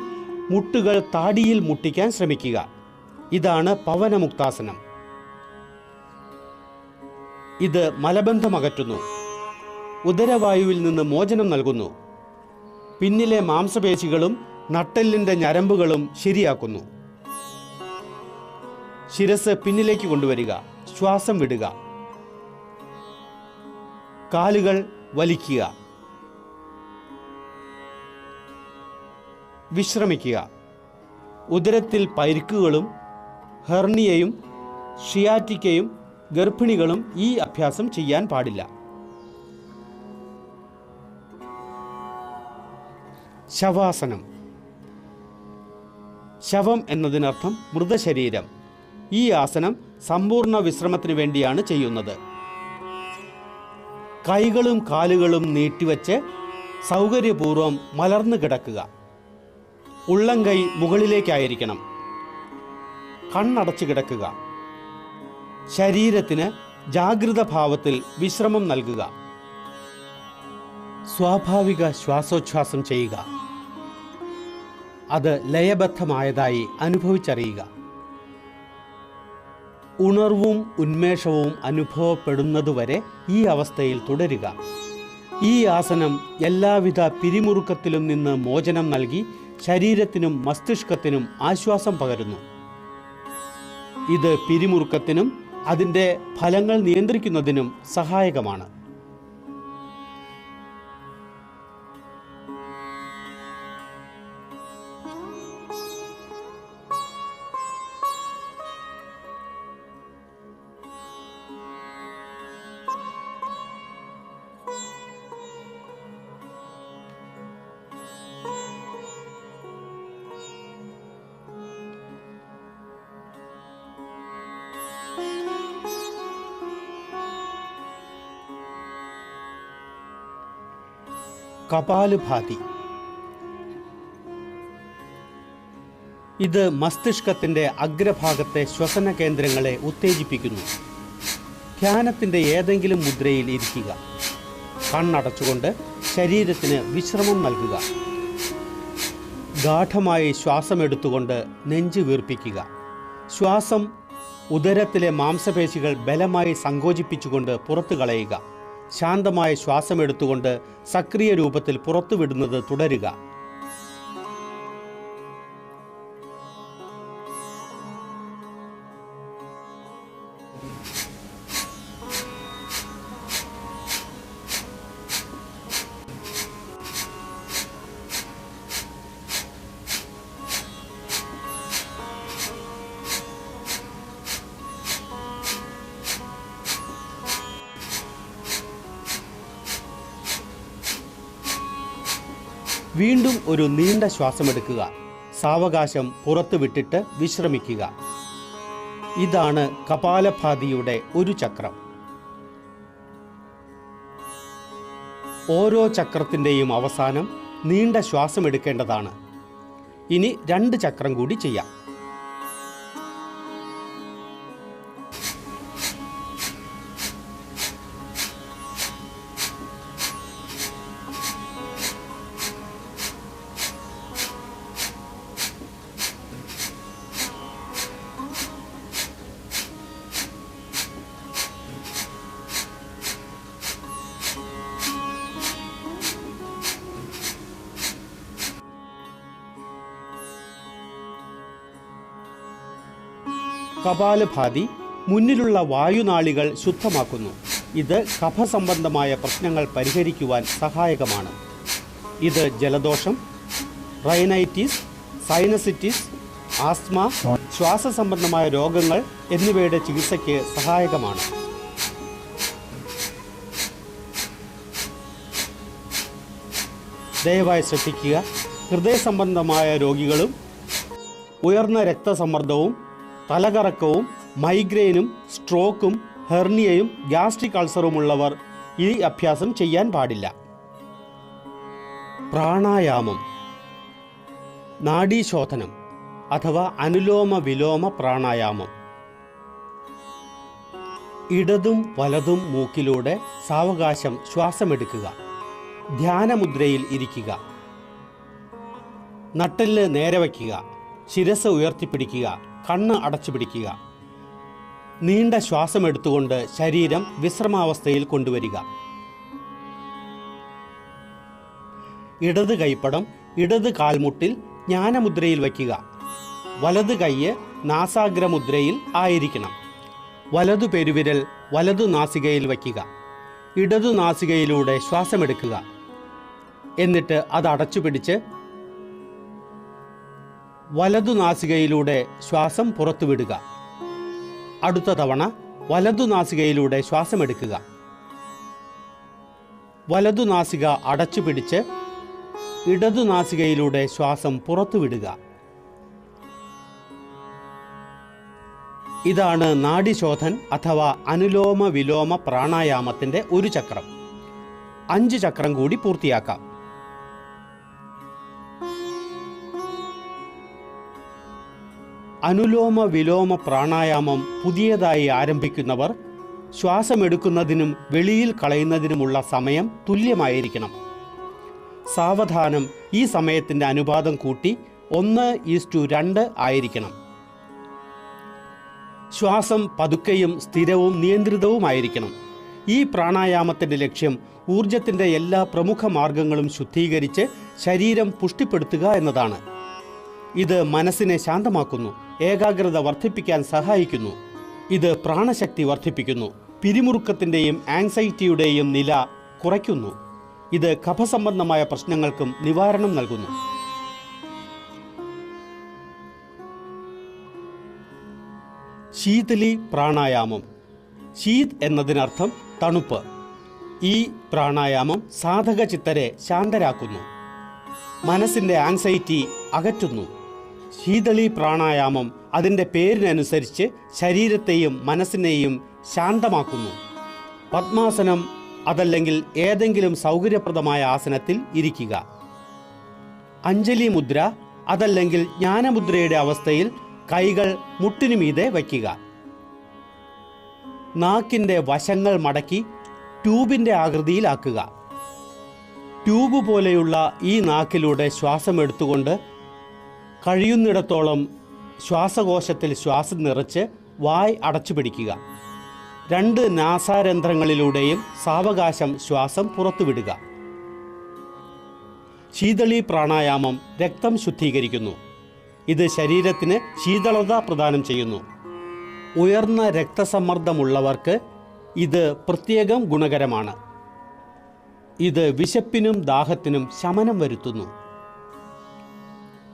മുട്ടുകൾ താടിയിൽ മുട്ടിക്കാൻ ശ്രമിക്കുക. ഇതാണ് പവനമുക്താസനം. ഇത് മലബന്ധമകറ്റുന്നു, ഉദരവായുവിൽ നിന്ന് മോചനം നൽകുന്നു, പിന്നിലെ മാംസപേശികളും നട്ടെല്ലിൻ്റെ ഞരമ്പുകളും ശരിയാക്കുന്നു. ശിരസ് പിന്നിലേക്ക് കൊണ്ടുവരിക, ശ്വാസം വിടുക, കാലുകൾ വലിക്കുക, വിശ്രമിക്കുക. ഉദരത്തിൽ പരിക്കുകളും ഹെർണിയയും ഷിയാറ്റിക്കയും ഗർഭിണികളും ഈ അഭ്യാസം ചെയ്യാൻ പാടില്ല. ശവാസനം. ശവം എന്നതിനർത്ഥം മൃതശരീരം. ഈ ആസനം സമ്പൂർണ്ണ വിശ്രമത്തിന് വേണ്ടിയാണ് ചെയ്യുന്നത്. കൈകളും കാലുകളും നീട്ടിവച്ച് സൗകര്യപൂർവ്വം മലർന്നു കിടക്കുക. ഉള്ളംകൈ മുകളിലേക്കായിരിക്കണം. കണ്ണടച്ചു കിടക്കുക. ശരീരത്തിന് ജാഗ്രത ഭാവത്തിൽ വിശ്രമം നൽകുക. സ്വാഭാവിക ശ്വാസോച്ഛ്വാസം ചെയ്യുക. അത് ലയബദ്ധമായതായി അനുഭവിച്ചറിയുക. ഉണർവും ഉന്മേഷവും അനുഭവപ്പെടുന്നതുവരെ ഈ അവസ്ഥയിൽ തുടരുക. ഈ ആസനം എല്ലാവിധ പിരിമുറുക്കത്തിലും നിന്ന് മോചനം നൽകി ശരീരത്തിനും മസ്തിഷ്കത്തിനും ആശ്വാസം പകരുന്നു. ഇത് പിരിമുറുക്കത്തിനും അതിൻ്റെ ഫലങ്ങൾ നിയന്ത്രിക്കുന്നതിനും സഹായകമാണ്. കപാലഭാതി. ഇത് മസ്തിഷ്കത്തിൻ്റെ അഗ്രഭാഗത്തെ ശ്വസന കേന്ദ്രങ്ങളെ ഉത്തേജിപ്പിക്കുന്നു. ധ്യാനത്തിൻ്റെ ഏതെങ്കിലും മുദ്രയിൽ ഇരിക്കുക. കണ്ണടച്ചുകൊണ്ട് ശരീരത്തിന് വിശ്രമം നൽകുക. ഗാഠമായി ശ്വാസമെടുത്തുകൊണ്ട് നെഞ്ച് വീർപ്പിക്കുക. ശ്വാസം ഉദരത്തിലെ മാംസപേശികൾ ബലമായി സങ്കോചിപ്പിച്ചുകൊണ്ട് പുറത്തു കളയുക. ശാന്തമായ ശ്വാസമെടുത്തുകൊണ്ട് സക്രിയ രൂപത്തിൽ പുറത്തുവിടുന്നത് തുടരുക. വീണ്ടും ഒരു നീണ്ട ശ്വാസമെടുക്കുക. സാവകാശം പുറത്തു വിട്ടിട്ട് വിശ്രമിക്കുക. ഇതാണ് കപാലഭാതിയുടെ ഒരു ചക്രം. ഓരോ ചക്രത്തിൻ്റെയും അവസാനം നീണ്ട ശ്വാസമെടുക്കേണ്ടതാണ്. ഇനി 2 ചക്രം കൂടി ചെയ്യാം. കപാലഭാതി മുന്നിലുള്ള വായുനാളികൾ ശുദ്ധമാക്കുന്നു. ഇത് കഫസംബന്ധമായ പ്രശ്നങ്ങൾ പരിഹരിക്കുവാൻ സഹായകമാണ്. ഇത് ജലദോഷം, റൈനൈറ്റിസ്, സൈനസിറ്റിസ്, ആസ്മ, ശ്വാസസംബന്ധമായ രോഗങ്ങൾ എന്നിവയുടെ ചികിത്സയ്ക്ക് സഹായകമാണ്. ദയവായി ശ്രദ്ധിക്കുക, ഹൃദയ സംബന്ധമായ രോഗികളും ഉയർന്ന രക്തസമ്മർദ്ദവും തലകറക്കവും മൈഗ്രെയിനും സ്ട്രോക്കും ഹെർണിയയും ഗ്യാസ്ട്രിക് അൾസറുമുള്ളവർ ഈ അഭ്യാസം ചെയ്യാൻ പാടില്ല. പ്രാണായാമം, നാഡീശോധനം അഥവാ അനുലോമ വിലോമ പ്രാണായാമം. ഇടതും വലതും മൂക്കിലൂടെ സാവകാശം ശ്വാസമെടുക്കുക. ധ്യാനമുദ്രയിൽ ഇരിക്കുക. നട്ടെല്ല് നേരെ വയ്ക്കുക. ശിരസ് ഉയർത്തിപ്പിടിക്കുക. കണ്ണ് അടച്ചു പിടിക്കുക. നീണ്ട ശ്വാസമെടുത്തുകൊണ്ട് ശരീരം വിശ്രമാവസ്ഥയിൽ കൊണ്ടുവരിക. ഇടത് കൈപ്പടം ഇടത് കാൽമുട്ടിൽ ജ്ഞാനമുദ്രയിൽ വയ്ക്കുക. വലത് കൈയ്യ് നാസാഗ്രമുദ്രയിൽ ആയിരിക്കണം. വലതു പെരുവിരൽ വലതു നാസികയിൽ വയ്ക്കുക. ഇടതു നാസികയിലൂടെ ശ്വാസമെടുക്കുക. എന്നിട്ട് അത് അടച്ചു പിടിച്ച് വലതു നാസികയിലൂടെ ശ്വാസം പുറത്തുവിടുക. അടുത്ത തവണ വലതു നാസികയിലൂടെ ശ്വാസമെടുക്കുക. വലതു നാസിക അടച്ചു പിടിച്ച് ഇടതു നാസികയിലൂടെ ശ്വാസം പുറത്തുവിടുക. ഇതാണ് നാഡിശോധൻ അഥവാ അനുലോമ വിലോമ പ്രാണായാമത്തിൻ്റെ ഒരു ചക്രം. 5 ചക്രം കൂടി പൂർത്തിയാക്കാം. അനുലോമ വിലോമ പ്രാണായാമം പുതിയതായി ആരംഭിക്കുന്നവർ ശ്വാസമെടുക്കുന്നതിനും വെളിയിൽ കളയുന്നതിനുമുള്ള സമയം തുല്യമായിരിക്കണം. സാവധാനം ഈ സമയത്തിൻ്റെ അനുപാതം കൂട്ടി 1:2 ആയിരിക്കണം. ശ്വാസം പതുക്കെയും സ്ഥിരവും നിയന്ത്രിതവുമായിരിക്കണം. ഈ പ്രാണായാമത്തിൻ്റെ ലക്ഷ്യം ഊർജത്തിൻ്റെ എല്ലാ പ്രമുഖ മാർഗങ്ങളും ശുദ്ധീകരിച്ച് ശരീരം പുഷ്ടിപ്പെടുത്തുക എന്നതാണ്. ഇത് മനസ്സിനെ ശാന്തമാക്കുന്നു, ഏകാഗ്രത വർദ്ധിപ്പിക്കാൻ സഹായിക്കുന്നു. ഇത് പ്രാണശക്തി വർദ്ധിപ്പിക്കുന്നു, പിരിമുറുക്കത്തിൻ്റെയും ആങ്സൈറ്റിയുടെയും നില കുറയ്ക്കുന്നു. ഇത് കഫസംബന്ധമായ പ്രശ്നങ്ങൾക്കും നിവാരണം നൽകുന്നു. ശീതളി പ്രാണായാമം. ശീത് എന്നതിനർത്ഥം തണുപ്പ്. ഈ പ്രാണായാമം സാധക ചിത്തരെ ശാന്തരാക്കുന്നു, മനസ്സിൻ്റെ ആങ്സൈറ്റി അകറ്റുന്നു. ശീതളി പ്രാണായാമം അതിൻ്റെ പേരിനനുസരിച്ച് ശരീരത്തെയും മനസ്സിനെയും ശാന്തമാക്കുന്നു. പദ്മാസനം അതല്ലെങ്കിൽ ഏതെങ്കിലും സൗകര്യപ്രദമായ ആസനത്തിൽ ഇരിക്കുക. അഞ്ജലി മുദ്ര അതല്ലെങ്കിൽ ജ്ഞാനമുദ്രയുടെ അവസ്ഥയിൽ കൈകൾ മുട്ടിനു മീതെ വയ്ക്കുക. നാക്കിൻ്റെ വശങ്ങൾ മടക്കി ട്യൂബിൻ്റെ ആകൃതിയിലാക്കുക. ട്യൂബ് പോലെയുള്ള ഈ നാക്കിലൂടെ ശ്വാസമെടുത്തുകൊണ്ട് കഴിയുന്നിടത്തോളം ശ്വാസകോശത്തിൽ ശ്വാസം നിറച്ച് വായ് അടച്ചു പിടിക്കുക. 2 നാസാരന്ധ്രങ്ങളിലൂടെയും സാവകാശം ശ്വാസം പുറത്തുവിടുക. ശീതളി പ്രാണായാമം രക്തം ശുദ്ധീകരിക്കുന്നു. ഇത് ശരീരത്തിന് ശീതളത പ്രദാനം ചെയ്യുന്നു. ഉയർന്ന രക്തസമ്മർദ്ദമുള്ളവർക്ക് ഇത് പ്രത്യേകം ഗുണകരമാണ്. ഇത് വിശപ്പിനും ദാഹത്തിനും ശമനം വരുത്തുന്നു.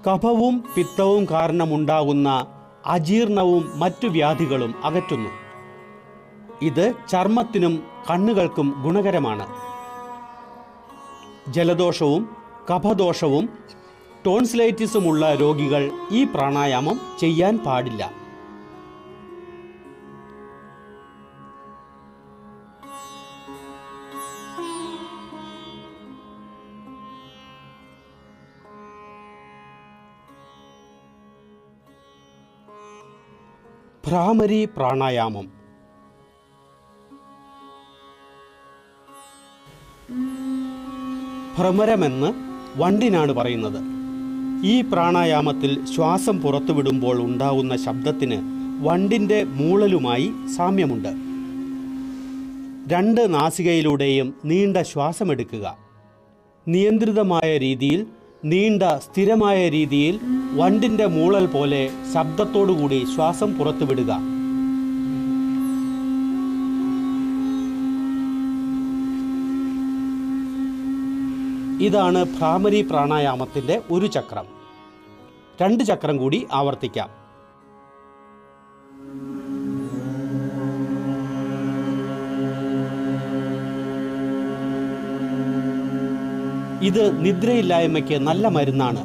കഫവും പിത്തവും കാരണമുണ്ടാകുന്ന അജീർണവും മറ്റു വ്യാധികളും അകറ്റുന്നു. ഇത് ചർമ്മത്തിനും കണ്ണുകൾക്കും ഗുണകരമാണ്. ജലദോഷവും കഫദോഷവും ടോൺസിലൈറ്റിസുമുള്ള രോഗികൾ ഈ പ്രാണായാമം ചെയ്യാൻ പാടില്ല. ഭ്രാമരി പ്രാണായാമം. ഭ്രമരമെന്ന് വണ്ടിനാണ് പറയുന്നത്. ഈ പ്രാണായാമത്തിൽ ശ്വാസം പുറത്തുവിടുമ്പോൾ ഉണ്ടാകുന്ന ശബ്ദത്തിന് വണ്ടിൻ്റെ മൂളലുമായി സാമ്യമുണ്ട്. 2 നാസികയിലൂടെയും നീണ്ട ശ്വാസമെടുക്കുക. നിയന്ത്രിതമായ രീതിയിൽ, നീണ്ട സ്ഥിരമായ രീതിയിൽ വണ്ടിൻ്റെ മൂളൽ പോലെ ശബ്ദത്തോടുകൂടി ശ്വാസം പുറത്തുവിടുക. ഇതാണ് ഭ്രാമരി പ്രാണായാമത്തിൻ്റെ ഒരു ചക്രം. 2 ചക്രം കൂടി ആവർത്തിക്കാം. ഇത് നിദ്രയില്ലായ്മയ്ക്ക് നല്ല മരുന്നാണ്.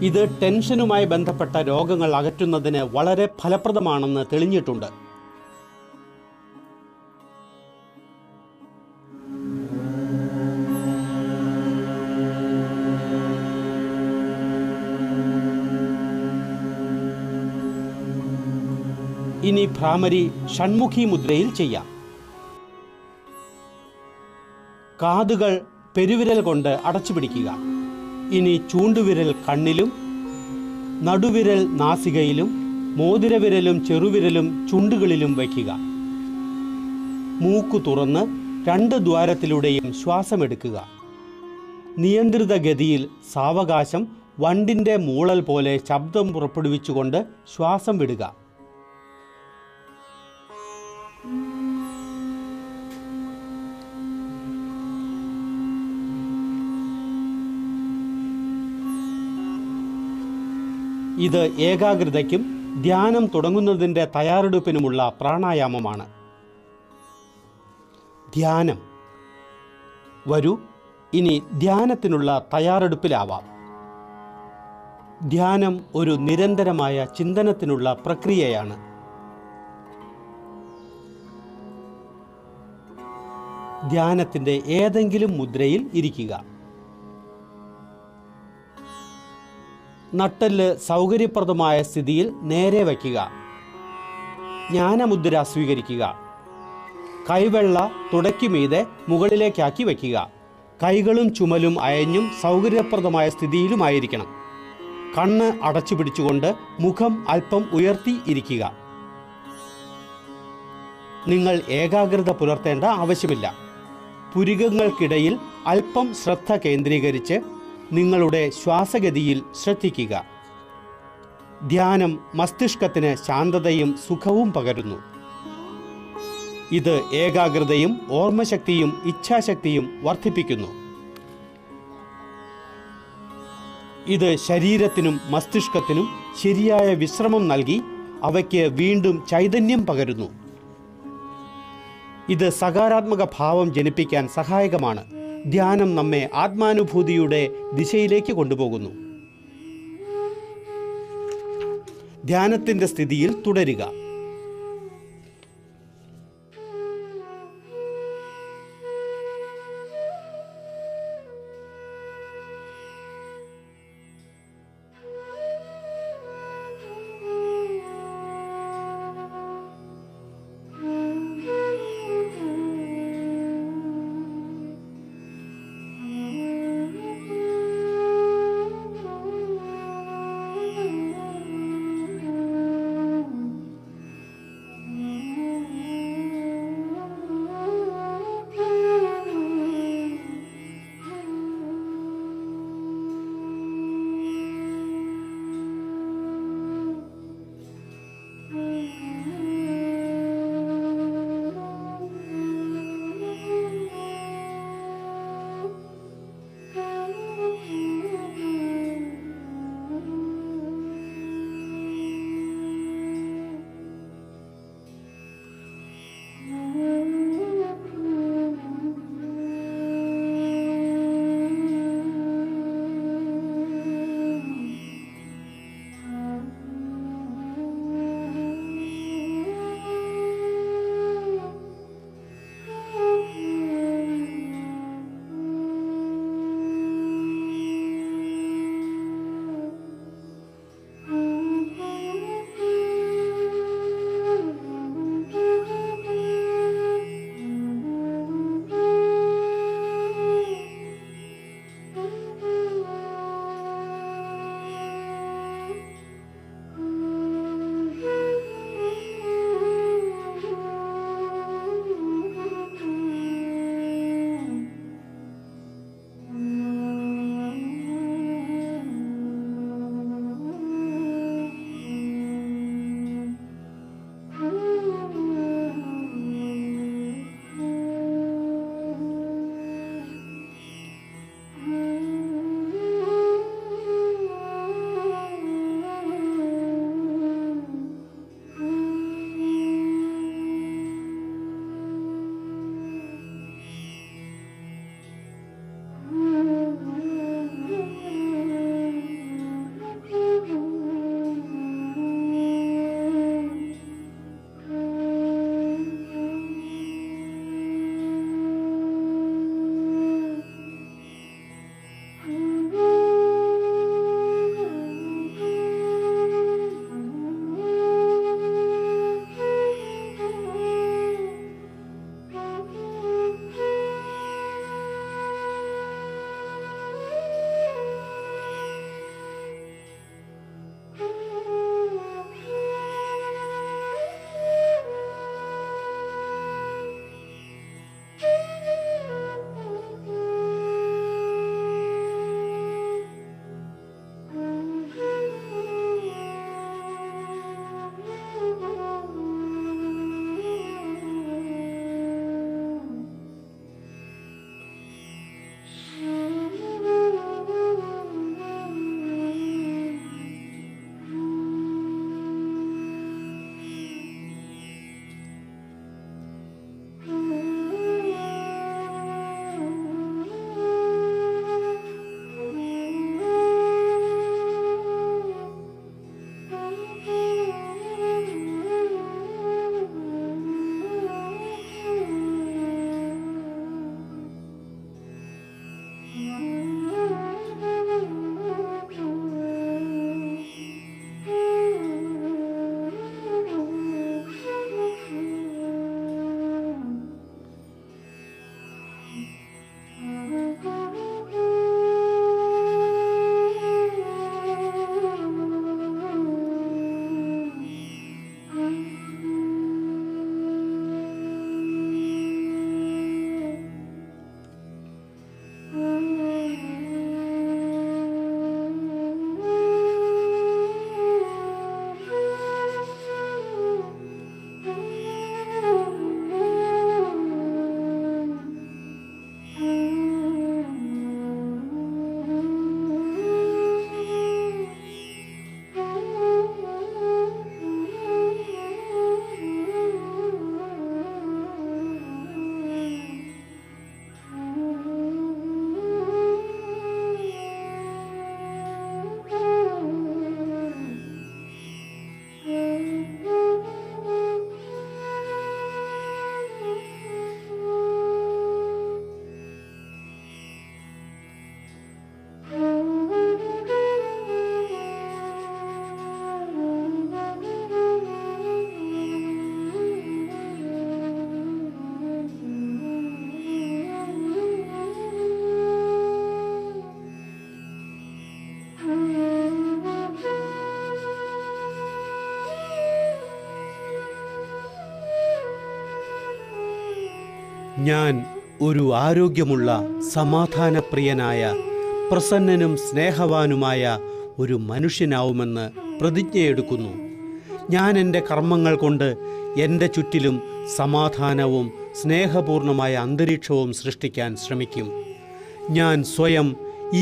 ഇത് ടെൻഷനുമായി ബന്ധപ്പെട്ട രോഗങ്ങൾ അകറ്റുന്നതിന് വളരെ ഫലപ്രദമാണെന്ന് തെളിഞ്ഞിട്ടുണ്ട്. ഇനി ഭ്രാമരി ഷൺമുഖി മുദ്രയിൽ ചെയ്യാം. കാതുകൾ പെരുവിരൽ കൊണ്ട് അടച്ചു പിടിക്കുക. ഇനി ചൂണ്ടുവിരൽ കണ്ണിലും നടുവിരൽ നാസികയിലും മോതിരവിരലും ചെറുവിരലും ചുണ്ടുകളിലും വയ്ക്കുക. മൂക്കു തുറന്ന് 2 ദ്വാരത്തിലൂടെയും ശ്വാസമെടുക്കുക. നിയന്ത്രിത ഗതിയിൽ സാവകാശം വണ്ടിൻ്റെ മൂളൽ പോലെ ശബ്ദം പുറപ്പെടുവിച്ചുകൊണ്ട് ശ്വാസം വിടുക. ഇത് ഏകാഗ്രതയ്ക്കും ധ്യാനം തുടങ്ങുന്നതിൻ്റെ തയ്യാറെടുപ്പിനുമുള്ള പ്രാണായാമമാണ്. ധ്യാനം. വരൂ, ഇനി ധ്യാനത്തിനുള്ള തയ്യാറെടുപ്പിലാവാം. ധ്യാനം ഒരു നിരന്തരമായ ചിന്തനത്തിനുള്ള പ്രക്രിയയാണ്. ധ്യാനത്തിൻ്റെ ഏതെങ്കിലും മുദ്രയിൽ ഇരിക്കുക. നട്ടെല്ല് സൗകര്യപ്രദമായ സ്ഥിതിയിൽ നേരെ വയ്ക്കുക. ജ്ഞാനമുദ്ര സ്വീകരിക്കുക. കൈവെള്ള തുടയ്ക്കുമീതെ മുകളിലേക്കാക്കി വയ്ക്കുക. കൈകളും ചുമലും അയഞ്ഞും സൗകര്യപ്രദമായ സ്ഥിതിയിലുമായിരിക്കണം. കണ്ണ് അടച്ചു പിടിച്ചുകൊണ്ട് മുഖം അല്പം ഉയർത്തി ഇരിക്കുക. നിങ്ങൾ ഏകാഗ്രത പുലർത്തേണ്ട ആവശ്യമില്ല. പുരികങ്ങൾക്കിടയിൽ അല്പം ശ്രദ്ധ കേന്ദ്രീകരിച്ച് നിങ്ങളുടെ ശ്വാസഗതിയിൽ ശ്രദ്ധിക്കുക. ധ്യാനം മസ്തിഷ്കത്തിന് ശാന്തതയും സുഖവും പകരുന്നു. ഇത് ഏകാഗ്രതയും ഓർമ്മശക്തിയും ഇച്ഛാശക്തിയും വർദ്ധിപ്പിക്കുന്നു. ഇത് ശരീരത്തിനും മസ്തിഷ്കത്തിനും ശരിയായ വിശ്രമം നൽകി അവയ്ക്ക് വീണ്ടും ചൈതന്യം പകരുന്നു. ഇത് സകാരാത്മക ഭാവം ജനിപ്പിക്കാൻ സഹായകമാണ്. ധ്യാനം നമ്മെ ആത്മാനുഭൂതിയുടെ ദിശയിലേക്ക് കൊണ്ടുപോകുന്നു. ധ്യാനത്തിൻ്റെ സ്ഥിതിയിൽ തുടരുക. ഞാൻ ഒരു ആരോഗ്യമുള്ള സമാധാനപ്രിയനായ പ്രസന്നനും സ്നേഹവാനുമായ ഒരു മനുഷ്യനാവുമെന്ന് പ്രതിജ്ഞയെടുക്കുന്നു. ഞാൻ എൻ്റെ കർമ്മങ്ങൾ കൊണ്ട് എൻ്റെ ചുറ്റിലും സമാധാനവും സ്നേഹപൂർണമായ അന്തരീക്ഷവും സൃഷ്ടിക്കാൻ ശ്രമിക്കും. ഞാൻ സ്വയം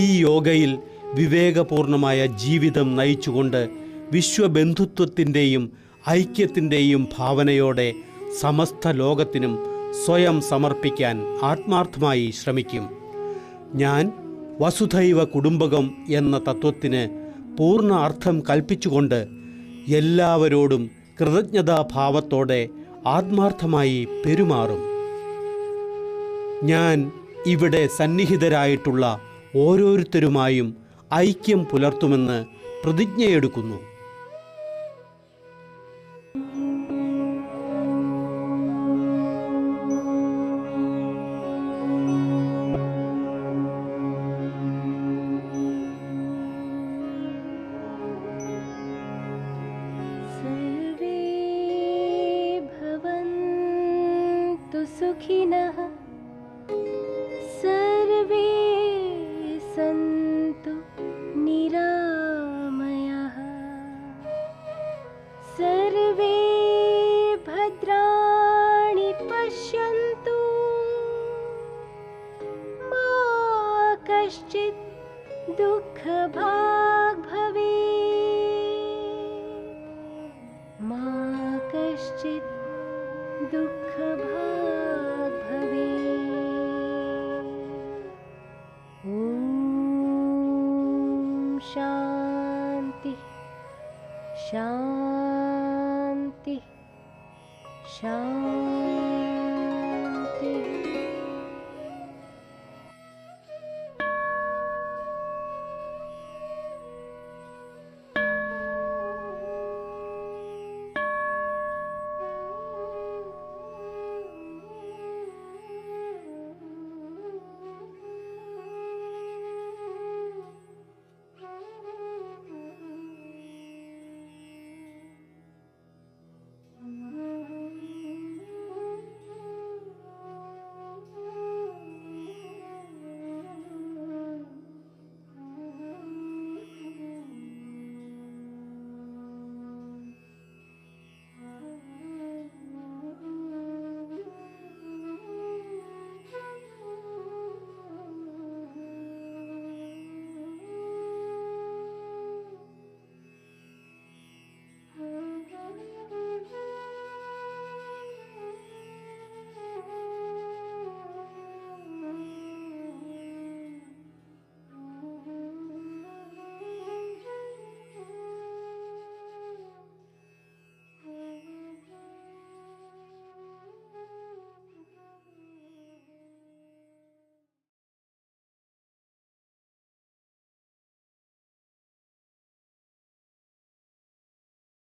ഈ യോഗയിൽ വിവേകപൂർണമായ ജീവിതം നയിച്ചുകൊണ്ട് വിശ്വബന്ധുത്വത്തിൻ്റെയും ഐക്യത്തിൻ്റെയും ഭാവനയോടെ സമസ്ത ലോകത്തിനും സ്വയം സമർപ്പിക്കാൻ ആത്മാർത്ഥമായി ശ്രമിക്കും. ഞാൻ വസുധൈവ കുടുംബകം എന്ന തത്വത്തിന് പൂർണ്ണ അർത്ഥം കൽപ്പിച്ചുകൊണ്ട് എല്ലാവരോടും കൃതജ്ഞതാഭാവത്തോടെ ആത്മാർത്ഥമായി പെരുമാറും. ഞാൻ ഇവിടെ സന്നിഹിതരായിട്ടുള്ള ഓരോരുത്തരുമായും ഐക്യം പുലർത്തുമെന്ന് പ്രതിജ്ഞയെടുക്കുന്നു. सुखिनः सर्वे सन्तु निरामयाः सर्वे भद्राणि पश्यन्तु मा कश्चित् दुःखभाग् भवेत् मा कश्चित् दुःखभाग् भवेत्। ॐ शान्ति शान्ति शान्ति।